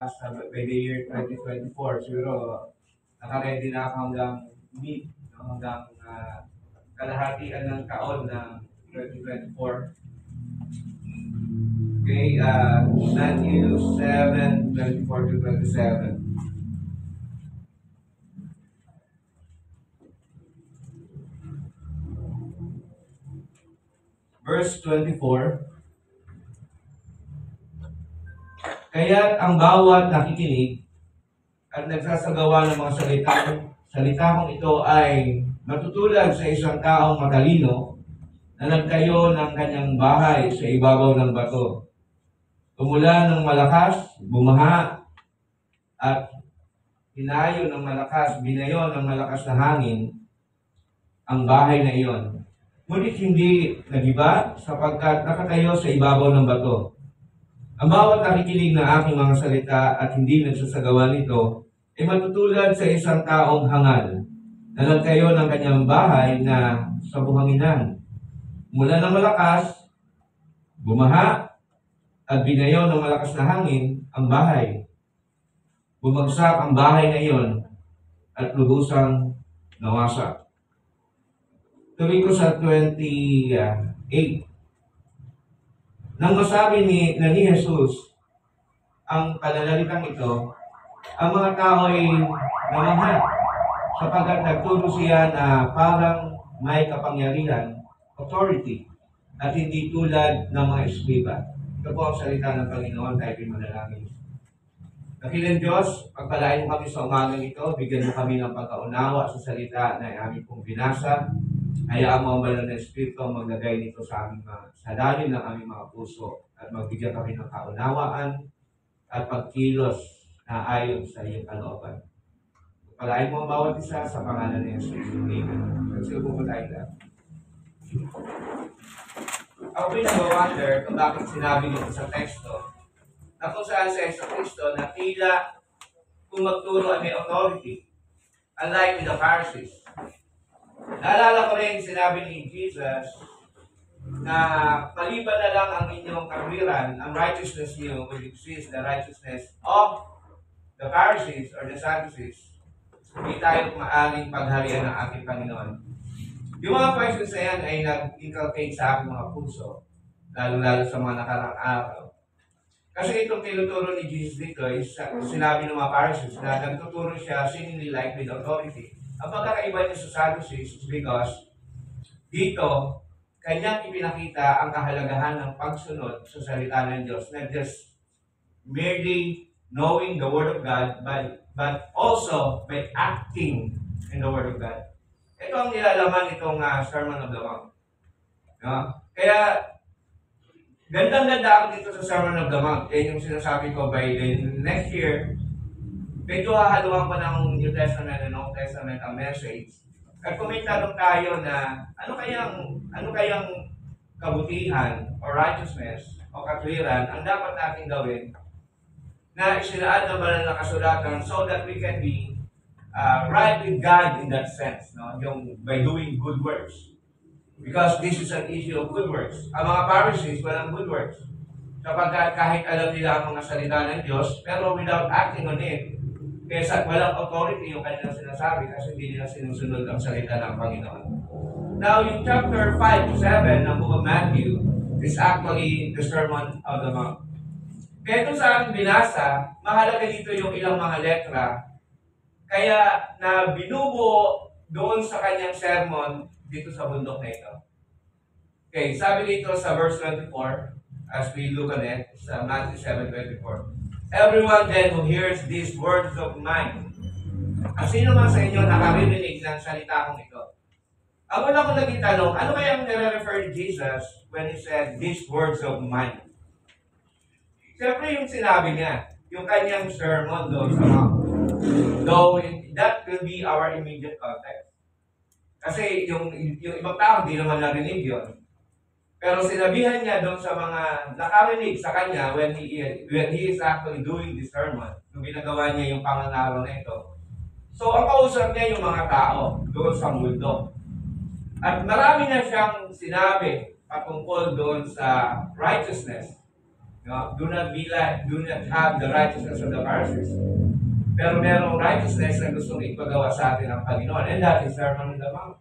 by the year 2024, siguro nakaready na ako hanggang mid, no? Hanggang kalahatian ng taon ng 2024. Okay, Matthew 7:24 to 27. Verse 24. Kaya ang bawat nakikinig at nagsasagawa ng mga salita kong ito ay matutulad sa isang taong matalino na nagtayo ng kanyang bahay sa ibabaw ng bato. Tumula ng malakas, bumaha, at hinayo ng malakas, binayo ng malakas na hangin ang bahay na iyon. Ngunit hindi nagiba sapagkat nakatayo sa ibabaw ng bato. Ang bawat nakikinig ng aking mga salita at hindi nagsasagawa nito ay matutulad sa isang taong hangal na nagtayo ng kanyang bahay na sa buhanginan. Mula ng malakas, bumaha, at binayo ng malakas na hangin ang bahay. Bumagsak ang bahay na iyon at lubusang nawasak. Tuloy ko sa 28. Nang masabi ni Jesus ang pananalitang ito, ang mga tao ay namangha sapagkat nagturo siya na parang may kapangyarihan, authority, at hindi tulad ng mga eskriba. Ito po ang salita ng Panginoon, tayo manalangin. Dakilang Diyos, pagpalain mo kami sa umagang ito, bigyan mo kami ng pagkaunawa sa salita na aming pong binasa. Hayaan mo ang banal na Espiritu ang maglagay nito sa aming sa lalim ng aming mga puso at magbigyan kami ng kaunawaan at pagkilos na ayon sa iyong kalooban. Pagpalain mo ang bawat isa sa pangalan ni Jesus. Amen. Magsiupo po tayo lang. Ako pinag-wonder kung bakit sinabi nito sa teksto na kung saan sa Yesu Cristo na tila kung magturo ay may authority, unlike with the Pharisees. Naalala ko rin sinabi ni Jesus na maliban na lang ang inyong katwiran, ang righteousness niyo will exceed the righteousness of the Pharisees or the Sadducees. Hindi tayo maaaring pagharian ng ating Panginoon. Yung mga questions na yan ay nag-inculcate sa aking mga puso, lalo-lalo sa mga nakarang araw. Kasi itong tinuturo ni Jesus dito is sinabi ng mga Pharisees na nagtuturo siya seemingly like with authority. Ang pagkakaiba niya sa Sadducees is because dito, kanyang ipinakita ang kahalagahan ng pagsunod sa salita ng Diyos, not just merely knowing the Word of God, but also by acting in the Word of God. Ito ang nilalaman nitong Sermon of the Mount. No? Kaya, gandang-ganda ako dito sa Sermon of the Mount. Yan yung sinasabi ko by the next year, medyo hahaluan ko ng New Testament and Old Testament ang message. At kung may tanong tayo na ano kayang kabutihan o righteousness o katwiran ang dapat natin gawin na isinaad ng banal na kasulatan so that we can be right with God in that sense, no? Yung by doing good works. Because this is an issue of good works. Ang mga Pharisees walang good works. Sapagkat kahit alam nila ang mga salita ng Diyos, pero without acting on it, kaya walang authority yung kanilang sinasabi kasi hindi nila sinusunod ang salita ng Panginoon. Now, yung chapter 5 to 7 ng book of Matthew is actually the Sermon of the Mount. Kaya ito sa aking binasa, mahalaga dito yung ilang mga letra. Kaya na binubuo doon sa kanyang sermon dito sa bundok na ito. Okay, sabi dito sa verse 24, as we look at it, sa Matthew 7:24. Everyone then who hears these words of mine. Ang sino man sa inyo nakarinig ng salita kong ito? Ang una kong naging tanong, ano kaya ang nire-refer ni Jesus when he said these words of mine? Siyempre yung sinabi niya, yung kanyang sermon doon sa Mount. Though that will be our immediate context. Kasi yung ibang tao hindi naman narinig yun. Pero sinabihan niya doon sa mga nakarinig sa kanya when he is actually doing this sermon, nung ginagawa niya yung pangangaral na ito. So, ang kausap niya yung mga tao doon sa mundo. At marami na siyang sinabi patungkol doon sa righteousness No? Do not have the righteousness of the Pharisees. Pero merong righteousness na gustong ipagawa sa atin ng Panginoon. And that is Sermon on the Mount.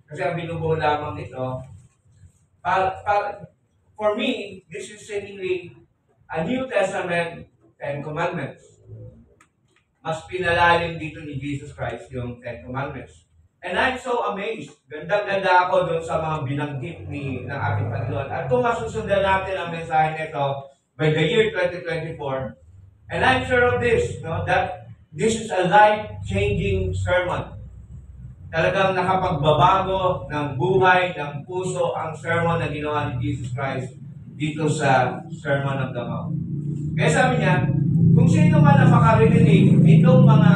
Kasi ang binubuo lamang nito, for me, this is seemingly a New Testament Ten Commandments. Mas pinalalim dito ni Jesus Christ yung Ten Commandments. And I'm so amazed. Ganda-ganda ako doon sa mga binanggit ng ating Panginoon. At kung masusundan natin ang mensahe nito by the year 2024, and I'm sure of this, no, that this is a life-changing sermon. Talagang nakapagbabago ng buhay, ng puso ang sermon na ginawa ni Jesus Christ dito sa Sermon on the Mount. Kaya sabi niya, kung sino man ang makarinig itong mga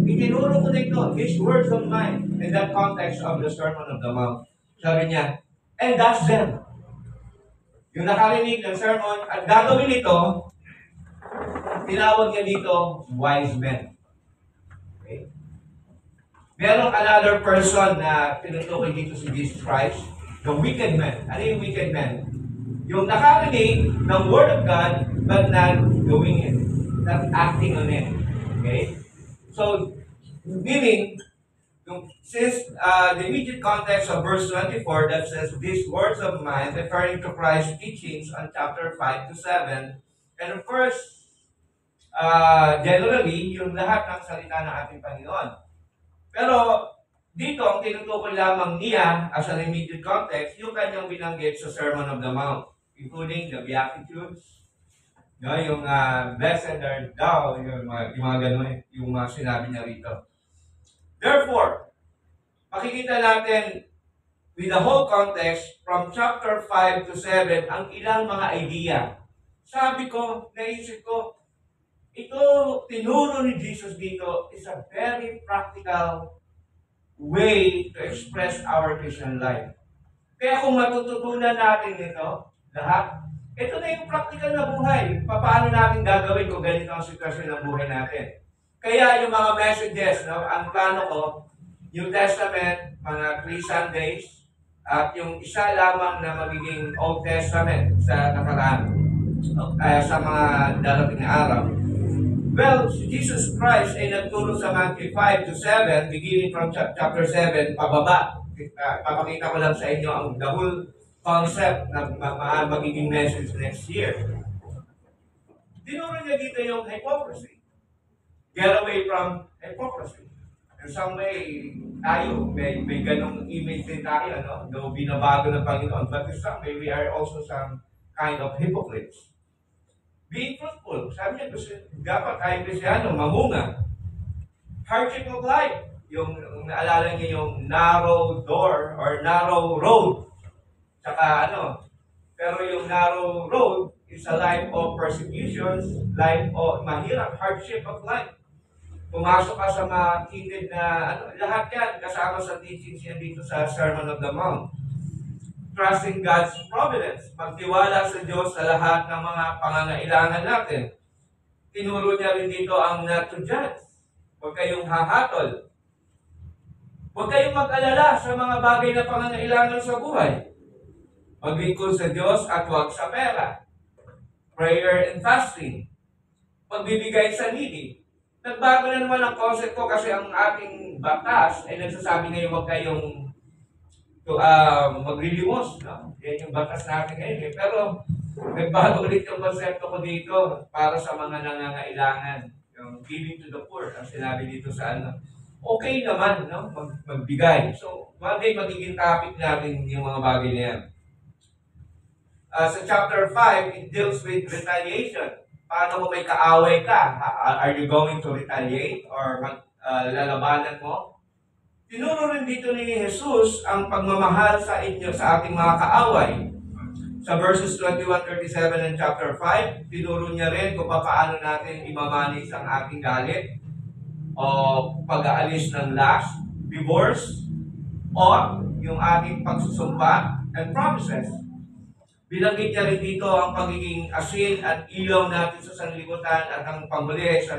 itinuro ko nito, these words of mine, in that context of the Sermon on the Mount, sabi niya, and that's them. Yung nakarinig ng sermon at gagawin ito, tinawag niya dito, wise men. Okay? Merong another person na tinutukoy dito si Jesus Christ, the wicked man. Ano yung wicked man? Yung nakarinig ng Word of God, but not doing it. Not acting on it. Okay? So, meaning, since the immediate context of verse 24 that says, these words of mine, referring to Christ's teachings on chapter 5 to 7, and of course, generally, yung lahat ng salita ng ating Panginoon. Pero, dito, ang tinutukoy lamang niya, as an immediate context, yung kanyang binanggit sa Sermon on the Mount, including the Beatitudes, no, yung blessed are thou, yung mga ganun, yung sinabi niya rito. Therefore, makikita natin with the whole context, from chapter 5 to 7, ang ilang mga idea. Sabi ko, naisip ko, ito, tinuro ni Jesus dito is a very practical way to express our Christian life. Kaya kung matututunan natin ito, lahat, ito na yung practical na buhay. Paano natin gagawin kung ganito ang sitwasyon ng buhay natin? Kaya yung mga messages, no, ang plano ko, New Testament, mga 3 Sundays, at yung isa lamang na magiging Old Testament sa nakaraan, sa mga darating na araw. Well, si Jesus Christ ay nagturo sa Matthew 5 to 7, beginning from chapter 7, pababa. Papakita ko lang sa inyo ang the whole concept na magiging message next year. Dinuro niya dito yung hypocrisy. Get away from hypocrisy. In some way, tayo, may ganong image din tayo, no? Though binabago ng Panginoon, but in some way, we are also some kind of hypocrites. Being fruitful. Sabi niya, dapat tayo Kristyano, mamunga. Hardship of life. Yung naalala niyo yung narrow door or narrow road. Tsaka pero yung narrow road is a life of persecutions, life of mahirap, hardship of life. Pumasok ka sa matitid na, lahat yan kasama sa teachings niya dito sa Sermon on the Mount. Trusting God's providence, magtiwala sa Diyos sa lahat ng mga pangangailangan natin. Tinuro niya rin dito ang not to judge. Huwag kayong hahatol. Huwag kayong mag-alala sa mga bagay na pangangailangan sa buhay. Maglingkod sa Diyos at huwag sa pera. Prayer and fasting. Pagbibigay sa needy. Nagbago na naman ang concept ko kasi ang ating batas ay nagsasabi ngayon huwag kayong maglilimos, no? Yan yung batas natin ngayon. Pero nagbago ulit yung konsepto ko dito para sa mga nangangailangan. Yung giving to the poor, ang sinabi dito sa okay naman, no? Magbigay. So, one day magiging topic natin yung mga bagay na yan. Sa chapter 5, it deals with retaliation. Paano kung may kaaway ka? Are you going to retaliate or lalabanan mo? Tinuro rin dito ni Jesus ang pagmamahal sa inyo, sa ating mga kaaway. Sa verses 21-37 ng chapter 5, tinuro niya rin kung paano natin imamanis ang ating galit o pag-aalis ng lust, divorce, o yung ating pagsusumpa and promises. Binanggit niya rin dito ang pagiging asin at ilaw natin sa sanlibutan at ang panghuli sa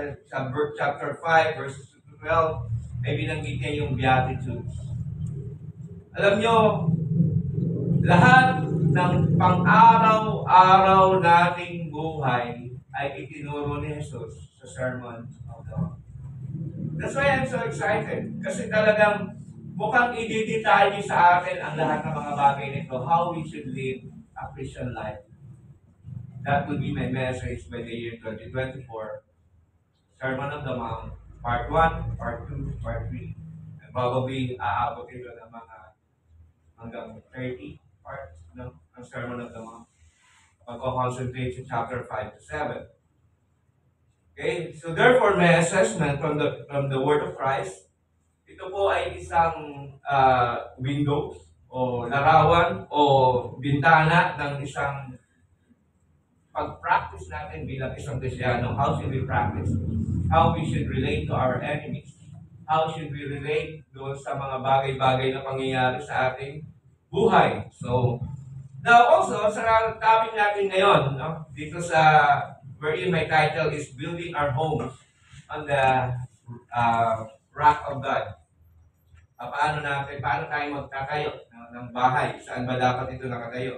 chapter 5 verses 12 ay binanggit niya yung Beatitudes. Alam nyo, lahat ng pang-araw-araw nating buhay ay itinuro ni Jesus sa Sermon on the Mount. That's why I'm so excited. Kasi talagang mukhang i-detalye sa atin ang lahat ng mga bagay nito, how we should live a Christian life. That will be my message by the year 2024. Sermon on the Mount, Part 1, Part 2, Part 3. And probably aabot ito ng mga hanggang 30 parts ng Sermon on the Mount. Magko-concentrate sa chapter 5 to 7. Okay? So therefore, my assessment from the Word of Christ, ito po ay isang windows o larawan o bintana ng isang pag-practice natin bilang isang Kristiyano. How should we practice? How we should relate to our enemies? How should we relate doon sa mga bagay-bagay na pangyayari sa ating buhay? So, now also, sa topic natin ngayon, no? Dito sa, wherein my title is Building Our Homes on the Rock of God. Paano tayo magtatayo ng bahay? Saan ba dapat ito nakatayo?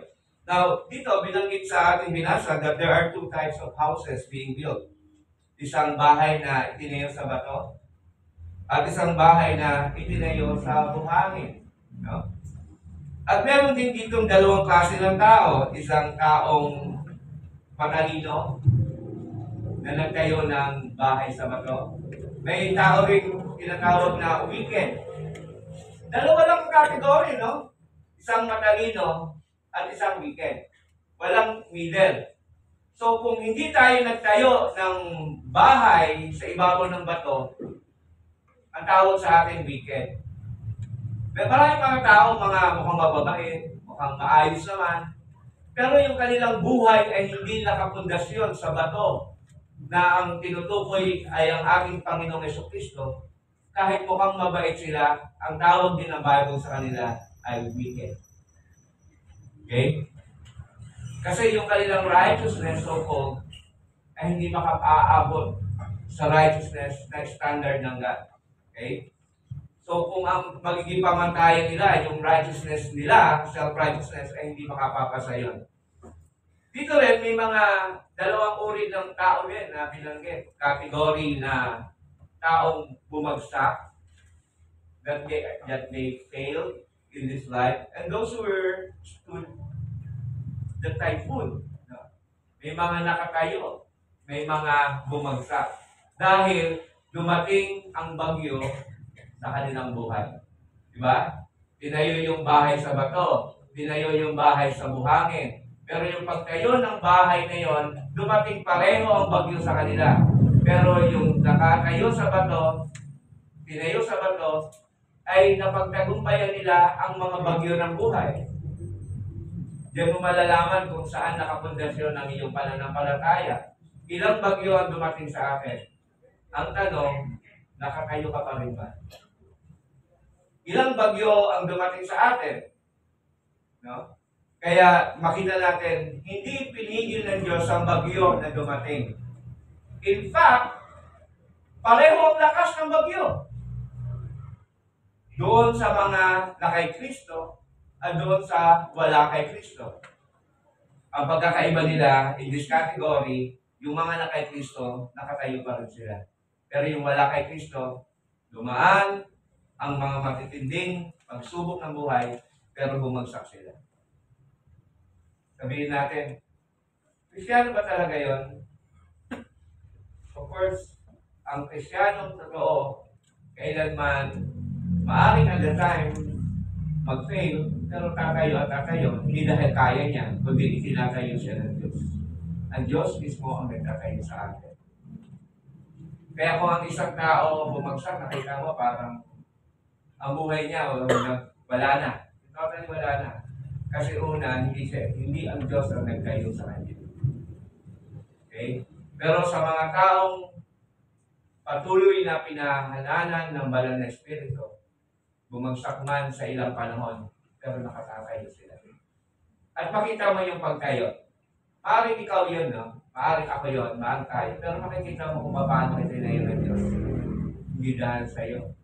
Now, dito, binanggit sa ating binasa that there are two types of houses being built. Isang bahay na itinayo sa bato, at isang bahay na itinayo sa buhangin. No? At meron din ditong dalawang klase ng tao. Isang taong matalino na nagtayo ng bahay sa bato. May tao rin tinatawag na wicked. Dalawa lang ang kategory, no? Isang matalino at isang wicked. Walang middle. So kung hindi tayo nagtayo ng bahay sa ibabaw ng bato, ang tawag sa akin wicked. May maraming mga tao, mga mukhang mababait, mukhang maayos naman, pero yung kanilang buhay ay hindi nakapundasyon sa bato na ang tinutukoy ay ang ating Panginoong Jesucristo. Kahit mukhang mabait sila, ang tawag din ng Bible sa kanila ay wicked. Okay? Kasi yung kanilang righteousness, so-called, ay hindi makakaabot sa righteousness na standard ng God. Okay? So kung ang magiging pamantayan nila, yung righteousness nila, self-righteousness, ay hindi makapapasa yun. Dito rin, may mga dalawang uri ng tao rin na binanggit. Category na taong bumagsak, that they failed in this life, and those who were stood the typhoon. May mga nakatayo, may mga bumagsak. Dahil dumating ang bagyo sa kanilang buhay. Diba? Tinayo yung bahay sa bato, tinayo yung bahay sa buhangin. Pero yung pagtayo ng bahay na yon, dumating pareho ang bagyo sa kanila. Pero yung nakatayo sa bato, tinayo sa bato, ay napagtagumpayan nila ang mga bagyo ng buhay. Diyan mo malalaman kung saan nakapundasyon ang iyong pananampalataya. Ilang bagyo ang dumating sa akin? Ang tanong, nakatayo ka pa rin ba? Ilang bagyo ang dumating sa atin? No? Kaya makita natin, hindi pinigil ng Diyos ang bagyo na dumating. In fact, pareho ang lakas ng bagyo. Doon sa mga na kay Kristo at doon sa wala kay Kristo. Ang pagkakaiba nila in this category, yung mga na kay Kristo, nakatayo pa rin sila. Pero yung wala kay Kristo, dumaan ang mga matitinding pagsubok ng buhay, pero bumagsak sila. Sabihin natin, Kristiyano ba talaga yon? Of course, ang Kristiyanong totoo, kailanman, maaaring at the time, mag-fail, pero tatayo at tatayo, hindi dahil kaya niya, kundi itinatayo siya ng Diyos. Ang Diyos mismo ang nagtatayo sa atin. Kaya kung ang isang tao bumagsak, nakita mo parang ang buhay niya, wala na. Totally wala na. Kasi una, hindi ang Diyos ang nagtayo sa kanya. Okay? Pero sa mga taong patuloy na pinahalanan ng banal na Espiritu, bumagsak man sa ilang panahon, pero nakatatayo sila. At makita mo yung pagtayo. Maaaring ikaw yun, no? Maaaring ako yun, maaaring tayo. Pero makikita mo kung paano itinayo ng Diyos. Hindi dahil sa iyo,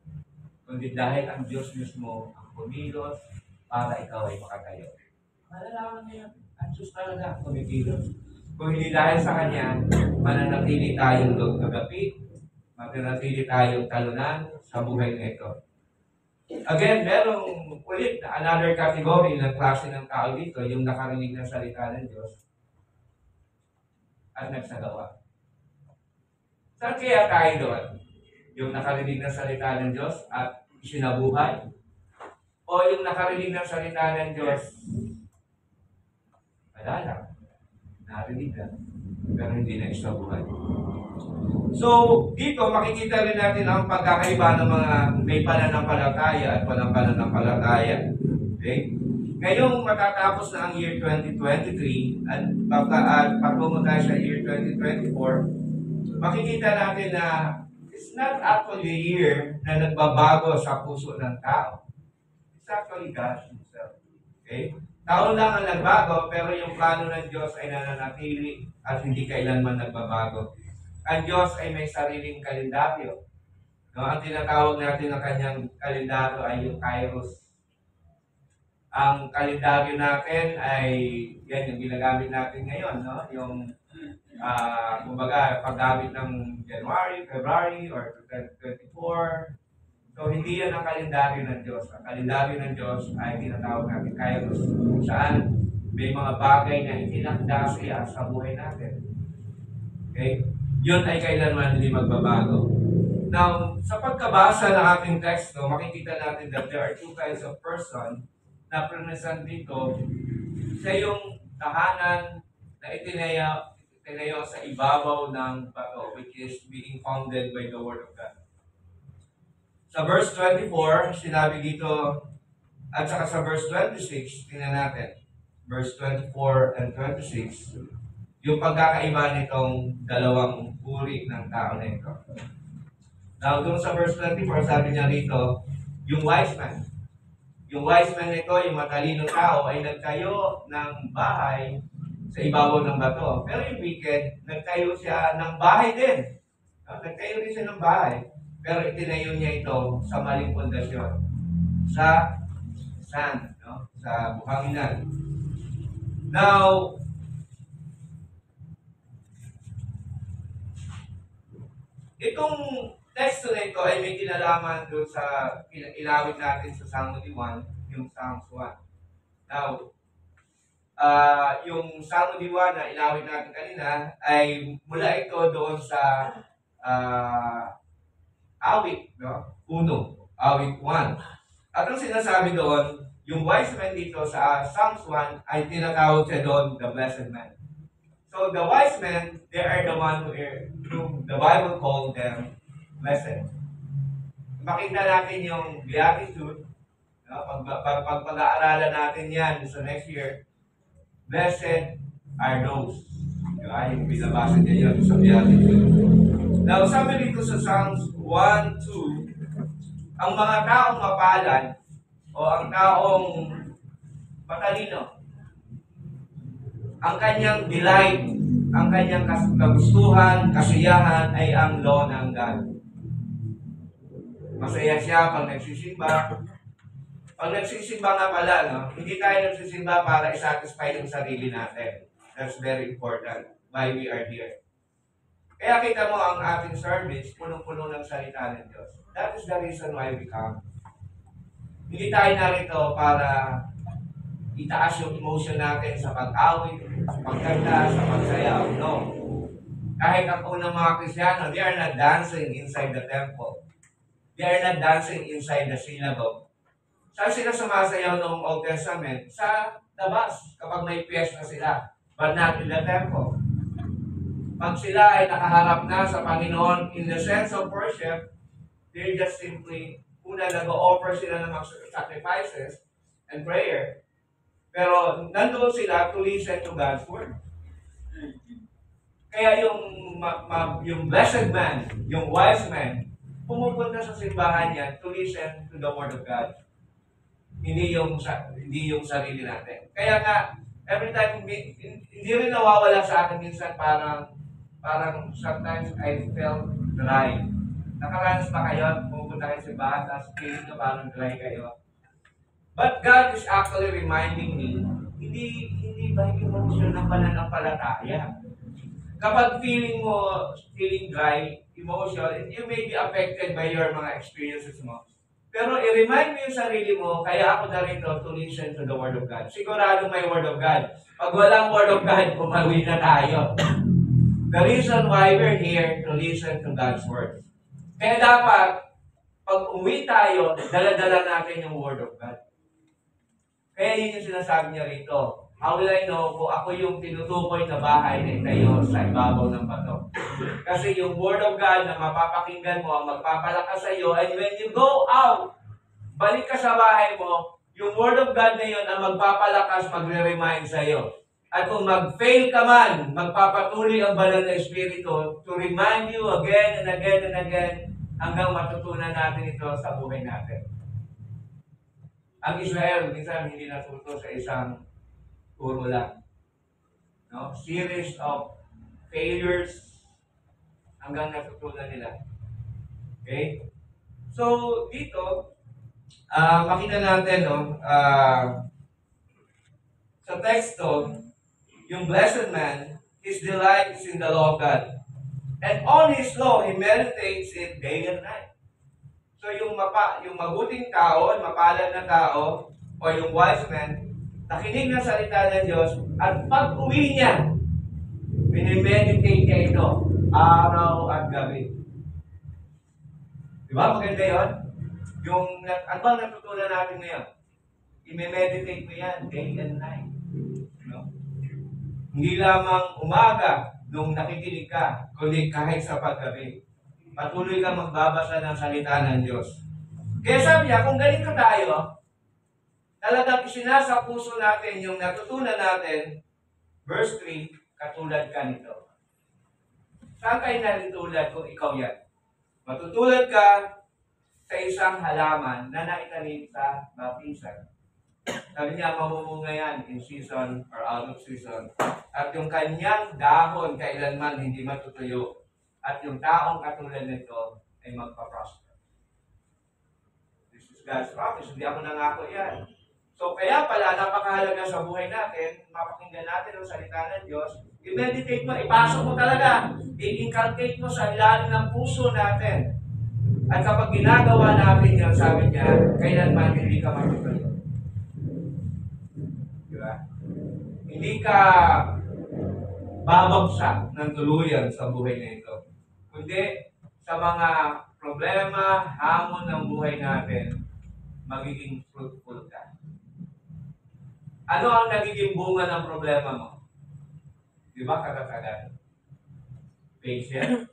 kundi dahil ang Diyos mismo ang kumilos para ikaw ay makatayo. Malalaman mo yan. Ang Diyos talaga ang kumikilos. Kung hindi dahil sa Kanya, mananatili tayong gagapi, mananatili tayong talunan sa buhay na ito. Again, merong ulit na another category ng klase ng tao dito, yung nakarinig ng salita ng Diyos at nagsagawa. Saan kaya tayo doon? Yung nakarinig ng salita ng Diyos at isinabuhay? O yung nakarinig ng salita ng Diyos, wala lang, narinig lang, pero hindi na isinabuhay. So, dito makikita rin natin ang pagkakaiba ng mga may pananampalataya at walang pananampalataya. Okay? Ngayong matatapos na ang year 2023 at patungo tayo sa year 2024, makikita natin na it's not actually a year na nagbabago sa puso ng tao. It's actually God Himself. Okay? Taon lang ang nagbago, pero yung plano ng Diyos ay nananatili at hindi kailanman nagbabago. Ang Diyos ay may sariling kalendaryo. No, ang tinatawag natin na kanyang kalendaryo ay yung Kairos. Ang kalendaryo natin ay yan yung ginagamit natin ngayon, no? Yung kumbaga paggamit ng January, February, or 2024. So hindi yan ang kalendaryo ng Diyos. Ang kalendaryo ng Diyos ay tinatawag natin Kairos, kung saan may mga bagay na itinakda siya sa buhay natin. Okay? Yun ay kailanman hindi magbabago. Now, sa pagkabasa ng ating teksto, makikita natin that there are two kinds of person na present dito. Siya yung tahanan na itinayo sa ibabaw ng bato, which is being founded by the Word of God. Sa verse 24, sinabi dito, at saka sa verse 26, tingnan natin. Verse 24 and 26, yung pagkakaiba nitong dalawang uri ng tao na ito. Now, doon sa verse 24, sabi niya rito, yung wise man. Yung wise man nito, yung matalinong tao, ay nagtayo ng bahay sa ibabaw ng bato. Pero yung wicked, nagtayo siya ng bahay din. Nagtayo rin siya ng bahay. Pero itinayo niya ito sa maling pundasyon. Sa sand, no? Sa buhanginan. Now, itong teksto na ito ay may kinalaman doon sa ilawit natin sa Psalm 1, yung Psalms 1. Now, yung Psalm 1 na ilawit natin kanina ay mula ito doon sa awit, no? 1, awit 1. At ang sinasabi doon, yung wise man dito sa Psalms 1 ay tinatawag siya doon the blessed man. So the wise men, they are the one who the Bible called them blessed. Makita natin yung beatitude, no? Pag-aaralan natin yan sa next year, blessed are those. Diba? Yung binabasa niya yun sa beatitude. Now, sabi dito sa Psalms 1, 2, ang mga taong mapalad o ang taong matalino, ang kanyang delight, ang kanyang kagustuhan, kasiyahan ay ang law ng God. Masaya siya pag nagsisimba. Pag nagsisimba nga pala, no? Hindi tayo nagsisimba para isatisfy yung sarili natin. That's very important. Why we are here. Kaya kita mo ang ating service, punong-puno ng salita ng Diyos. That is the reason why we come. Hindi tayo narito para itaas yung emotion natin sa pag-awit, sa pagkanta, sa pagsayaw. No. Kahit ang unang mga Kristyano, they are not dancing inside the temple. They are not dancing inside the synagogue. Saan sila sumasayaw noong Old Testament? Sa labas, kapag may piyesta sila, but not in the temple. Pag sila ay nakaharap na sa Panginoon in the sense of worship, they just simply, una nag-offer sila ng mga sacrifices and prayer. Pero nandoon sila to listen to God's word. Kaya yung blessed man, yung wise man, pumupunta sa simbahan niya to listen to the word of God. Hindi yung sarili natin. Kaya nga, every time, hindi rin nawawala sa akin minsan parang sometimes I felt dry. Nakaranas na kayo, pumupunta kayo sa simbahan, tapos feeling na parang dry kayo. But God is actually reminding me, hindi ba yung emotion ng pananampalataya? kapag feeling dry, emotional, you may be affected by your mga experiences mo. Pero i-remind mo yung sarili mo, kaya ako narito to listen to the Word of God. Sigurado may Word of God. Pag walang Word of God, pumawi na tayo. The reason why we're here to listen to God's Word. Kaya dapat, pag uwi tayo, dala-dala natin yung Word of God. Kaya yun yung sinasabi niya rito. How will I know kung ako yung tinutukoy na bahay na itayo sa ibabaw ng bato? Kasi yung Word of God na mapapakinggan mo ang magpapalakas sa iyo, and when you go out, balik ka sa bahay mo, yung Word of God na yun ang magpapalakas, magre-remind sa iyo. At kung mag-fail ka man, magpapatuloy ang banal na Espiritu to remind you again and again and again hanggang matutunan natin ito sa buhay natin. Ang Israel, minsan hindi natuto sa isang puro lang. No? Series of failures hanggang natutunan nila. Okay? So, dito, makita natin, no, sa teksto, yung blessed man, his delight is in the law of God. And on his law, he meditates it day and night. So, yung mabuting tao, mapalad na tao, o yung wise man, nakinig ng salita ng Diyos, at pag-uwi niya, minimeditate niya ito, araw at gabi. Di ba? Maganda yun? Ano bang natutunan natin ngayon? I-meditate mo yan, day and night. No? Hindi lamang umaga, nung nakikinig ka, kundi kahit sa paggabi. Patuloy ka magbabasa ng salita ng Diyos. Kaya sabi niya, kung ganito tayo, talagang isinasa puso natin yung natutunan natin, verse 3, katulad ka nito. Saan kayo natutulad kung ikaw yan? Matutulad ka sa isang halaman na naitanim sa baptisan. Sabi niya, mamumunga yan in season or out of season. At yung kanyang dahon kailanman hindi matutuyo. At yung taong katulad nito ay magpa-prosper. This is God's promise. Hindi ako nangako yan. So kaya pala, napakahalaga sa buhay natin, mapakinggan natin ang salita ng Diyos, i-meditate mo, ipasok mo talaga, i-inculcate mo sa ilalim ng puso natin. At kapag ginagawa natin yan, sabi niya, kailanman hindi ka matutuyo. Diba? Hindi ka babagsak ng tuluyan sa buhay na ito. Kundi sa mga problema, hamon ng buhay natin, magiging fruitful ka. Ano ang nagiging bunga ng problema mo? Di ba katatagan? Patient.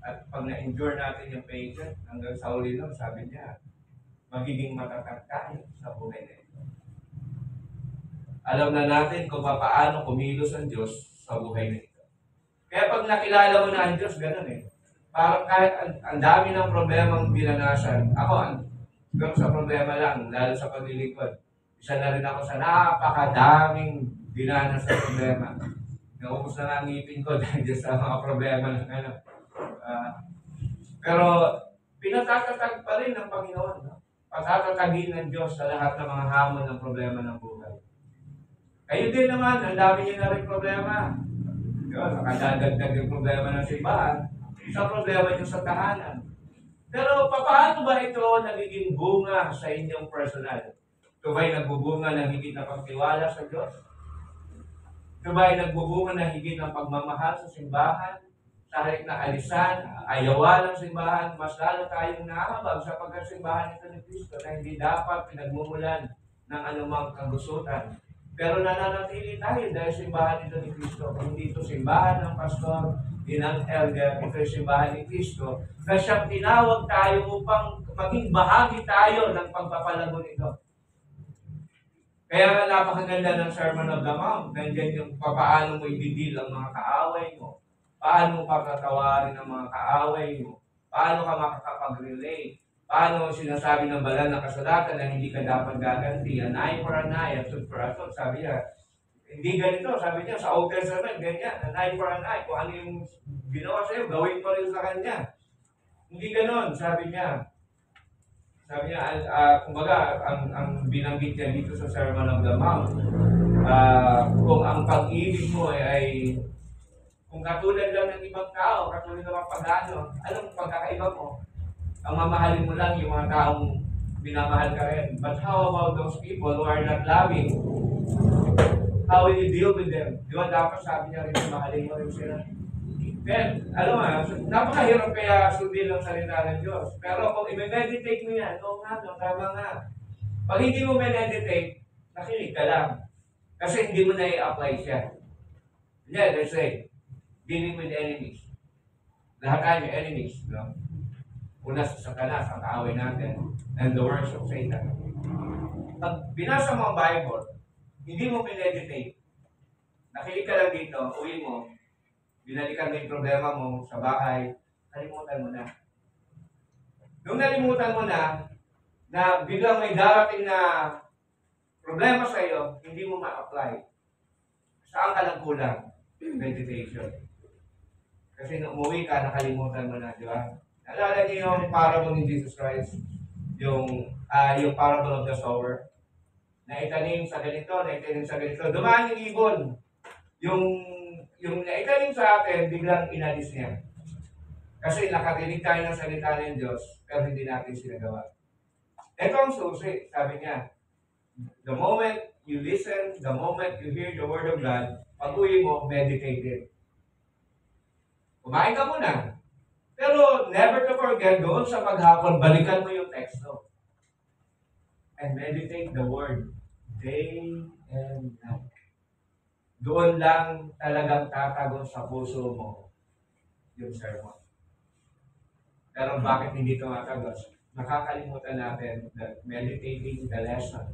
At pag na-endure natin yung patient, hanggang sa uli nun, sabi niya, magiging matatag tayo sa buhay na ito. Alam na natin kung paano kumilos ang Diyos sa buhay na ito. Kaya pag nakilala mo na ang Diyos, ganun eh. Parang kahit ang dami ng problemang binanasan, ako, siguro sa problema lang, lalo sa paglilingkod, isa na rin ako sa napakadaming binanas sa problema. Naubos na ang ngipin ko dahil sa mga problema ng ano. Pero pinatatatag pa rin ng Panginoon. No? Patatatagin ng Diyos sa lahat ng mga hamon ng problema ng buhay. Kayo din naman, ang dami niyo na rin problema. Diba? Nakadadagdag yung problema ng simbahan. Sa problema niyo sa tahanan. Pero paano ba ito nagiging bunga sa inyong personal? Ito ba'y nagbubunga ng higit na pagtiwala sa Diyos? Ito ba'y nagbubunga ng higit ng pagmamahal sa simbahan? Sa halip na alisan, ayawan ng simbahan, mas lalo tayong nahabag sapagkat simbahan ito ni Kristo na hindi dapat pinagmumulan ng anumang kagustuhan. Pero nananatili tayo dahil simbahan ito ni Kristo. Hindi ito simbahan ng pastor, di ng elder, ito yung simbahan ni Kristo. Na siyang tinawag tayo upang maging bahagi tayo ng pagpapalago nito. Kaya napakaganda ng Sermon of the Mount. Nandiyan yung paano mo i-deal ang mga kaaway mo. Paano mo pagkatawarin ang mga kaaway mo. Paano ka makakapag-relate. Paano sinasabi ng banal na kasulatan na hindi ka dapat gaganti. An eye for an eye, a tooth for a tooth. Sabi niya, hindi ganito. Sabi niya, sa Old Testament, ganyan. An eye for an eye. Kung ano yung ginawa sa'yo, gawin mo rin sa kanya. Hindi ganon, sabi niya. Sabi niya, kumbaga, ang binanggit niya dito sa Sermon of the Mount, kung ang pag-ibig mo ay Kung katulad lang ng ibang tao, katulad ng mga pagano, anong pagkakaiba mo? Ang mamahalin mo lang yung mga taong minamahal ka rin. But how about those people who are not loving? How will you deal with them? Di ba dapat sabi niya rin, mahalin mo rin sila. Well, alam mo, napakahirap kaya sundin ang salita ng Diyos. Pero kung i-meditate mo yan, oo nga, no, tama nga. Pag hindi mo meditate, nakinig ka lang. Kasi hindi mo na i-apply siya. Yeah, let's say, dealing with enemies. Lahat tayo enemies, no? Una sa Satanas, ang kaaway natin, and the works of Satan. Pag binasa mo ang Bible, hindi mo meditate, nakinig ka lang dito, uwi mo, binalikan mo yung problema mo sa bahay, kalimutan mo na. Nung nalimutan mo na biglang may darating na problema sa iyo, hindi mo ma-apply. Saan ka lang kulang? Meditation. Kasi nung umuwi ka, nakalimutan mo na, di ba? Naalala niyo yung parable ni Jesus Christ? Yung parable of the sower. Naitanim sa ganito, naitanim sa ganito. Dumaan yung ibon. Yung naitanim sa atin, biglang inalis niya. Kasi nakatinig tayo ng salita ng Diyos, pero hindi natin sinagawa. Ito ang susi, sabi niya. The moment you listen, the moment you hear the Word of God, pag-uwi mo, meditate it. Kumain ka muna. Pero never to forget, doon sa maghapon, balikan mo yung teksto. And meditate the Word day and night. Doon lang talagang tatagon sa puso mo yung sermon. Pero bakit hindi tumatagos? Nakakalimutan natin that meditating the lesson,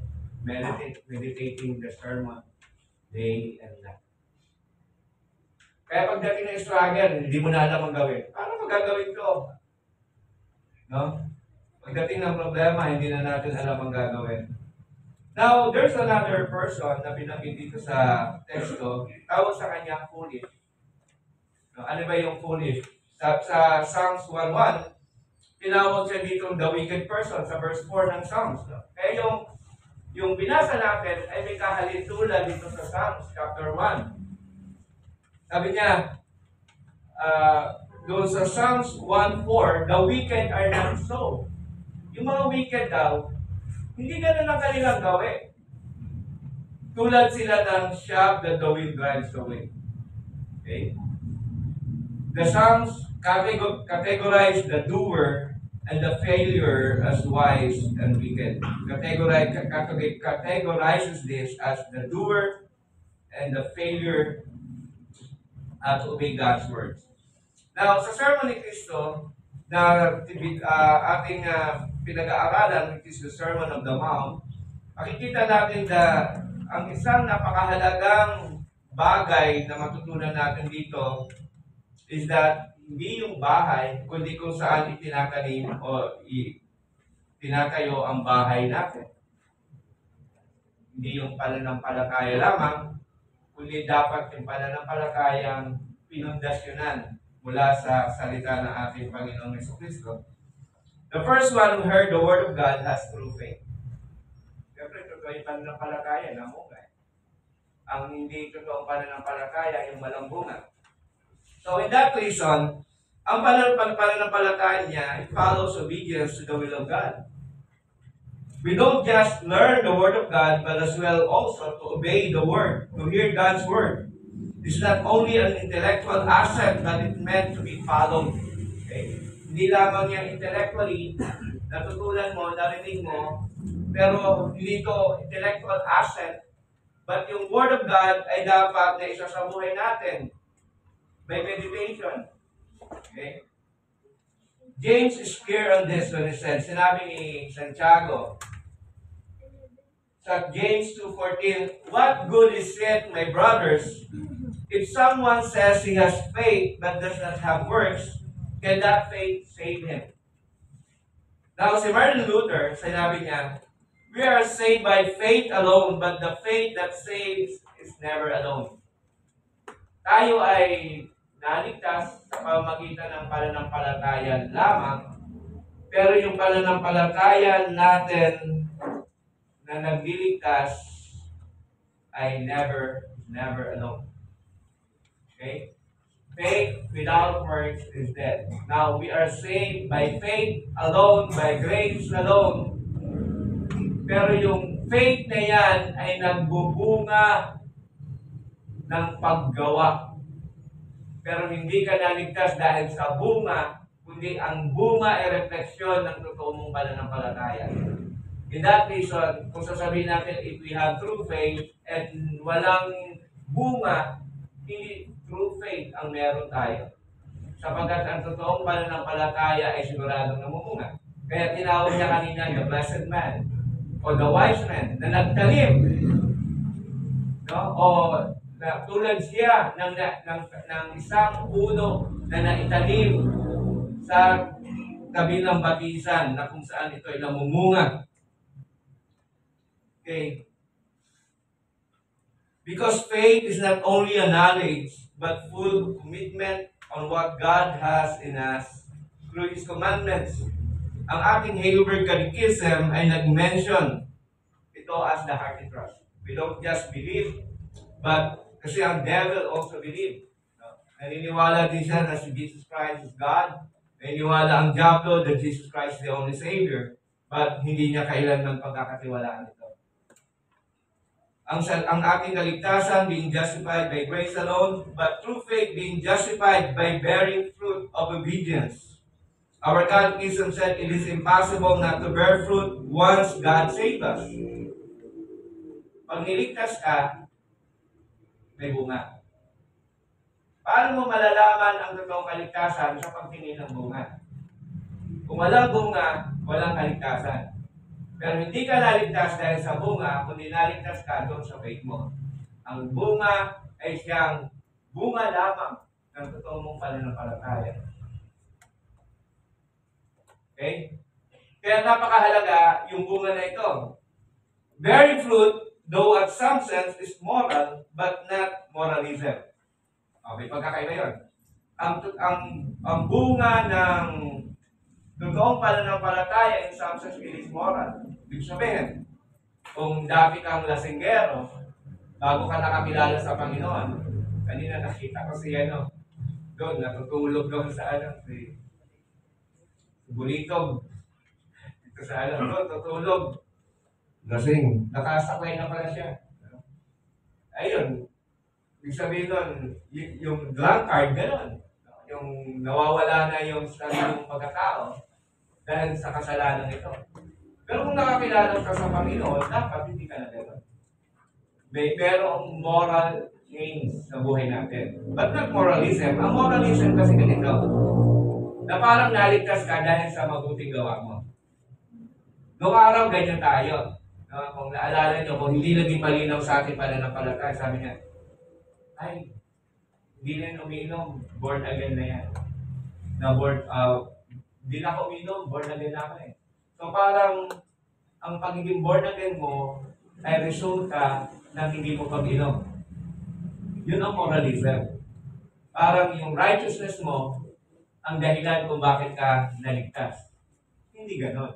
meditating the sermon day and night. Kaya pagdating ng struggle, hindi mo na alam ang gawin. Paano magagawin ko? No? Pagdating ng problema, hindi na natin alam ang gagawin. Now, there's another person na binanggit dito sa teksto, tawag sa kanya foolish. No, ano ba yung foolish? Sa Psalms 1:1, tinawag siya dito the wicked person sa verse 4 ng Psalms. No? Kaya yung binasa natin ay may kahalintulad dito sa Psalms chapter 1. Sabi niya, doon sa Psalms 1:4, the wicked are not so. Yung mga wicked daw, hindi ganun ang kanilang gawin. Tulad sila ng shaft that the wind drives away. Okay? The Psalms categorize the doer and the failure as wise and wicked. Categorizes this as the doer and the failure to obey God's words. Now, sa sermon ni Cristo, na ating pinag-aaralan, which is the Sermon of the Mount, makikita natin na ang isang napakahalagang bagay na matutunan natin dito is that hindi yung bahay, kundi kung saan itinatanim o tinatayo ang bahay natin. Hindi yung pananampalataya lamang, kundi dapat yung pananampalatayang pinundasyonan mula sa salita ng ating Panginoong Jesucristo. The first one who heard the Word of God has true faith. Siyempre, totoo yung pananampalataya, namungay. Ang hindi totoong pananampalataya, yung walang bunga. So in that reason, ang pananampalataya niya, it follows obedience to the will of God. We don't just learn the Word of God, but as well also to obey the Word, to hear God's Word. It's not only an intellectual asset, but it's meant to be followed. Okay? Hindi lamang yan intellectually, natutunan mo, narinig mo, pero hindi ito intellectual asset, but yung Word of God ay dapat na isa sa buhay natin by meditation. Okay? James is clear on this when he said, sinabi ni Santiago, sa James 2:14, what good is it, my brothers, if someone says he has faith but does not have works, can that faith save him? Now, si Martin Luther, sinabi niya, we are saved by faith alone, but the faith that saves is never alone. Tayo ay naligtas sa pamamagitan ng pananampalataya lamang, pero yung pananampalataya natin na nagliligtas ay never alone. Okay? Faith without works is dead. Now, we are saved by faith alone, by grace alone. Pero yung faith na yan ay nagbubunga ng paggawa. Pero hindi ka naligtas dahil sa bunga, kundi ang bunga ay refleksyon ng totoo mong pananampalataya. In that reason, kung sasabihin natin, if we have true faith and walang bunga, hindi true faith ang meron tayo. Sapagkat ang totoong pananampalataya ay siguradong namumunga. Kaya tinawag niya kanina the blessed man o the wise man na nagtanim. No? O na, tulad siya ng isang puno na naitanim sa tabi ng batisan na kung saan ito ay namumunga. Okay. Because faith is not only a knowledge, but full commitment on what God has in us through His commandments. Ang ating Heidelberg Catechism ay nag-mention ito as the hearty trust. We don't just believe, but kasi ang devil also believe. Naniniwala din siya na si Jesus Christ is God. Naniniwala ang diablo that Jesus Christ is the only Savior. But hindi niya kailanman pagkakatiwalaan ito. Ang ating kaligtasan being justified by grace alone, but through faith being justified by bearing fruit of obedience. Our Catechism said it is impossible not to bear fruit once God saved us. Pag niligtas ka, may bunga. Paano mo malalaman ang totoong kaligtasan sa pagtingin ng bunga? Kung walang bunga, walang kaligtasan. Pero hindi ka naligtas dahil sa bunga, kundi naligtas ka doon sa faith mo. Ang bunga ay siyang bunga lamang ng totoong mong pananampalataya. Okay? Kaya napakahalaga yung bunga na ito. Bearing fruit, though at some sense is moral, but not moralism. Okay, pagkakaiba yun. Ang bunga ng totoong pananampalataya in some sense is moral. Ibig sabihin, kung dati kang lasinggero, bago ka nakakilala sa Panginoon, kanina nakita ko si doon, natutulog doon sa si Bulitog. Dito sa doon, tutulog. Lasing, nakasakay na pala siya. Ayun, ibig sabihin doon, yung drunkard, gano'n. Yung nawawala na yung sariling pagkatao dahil sa kasalanan ito. Pero kung nakakilala ka sa Panginoon, dapat hindi ka na gano'n. Merong moral change sa buhay natin. But not moralism. Ang moralism kasi ganito, na parang naligtas ka dahil sa mabuting gawa mo. Noong araw, ganyan tayo. No? Kung naalala nyo, kung hindi naging malinaw sa ating pananampalataya, sabi niya, ay, hindi na umiinom, born again na yan. Hindi na ako umiinom, born again na ako eh. So parang, ang pagiging born again mo ay resulta ng hindi mo pag-inom. Yun ang moralism. Parang yung righteousness mo, ang dahilan kung bakit ka naligtas. Hindi ganon.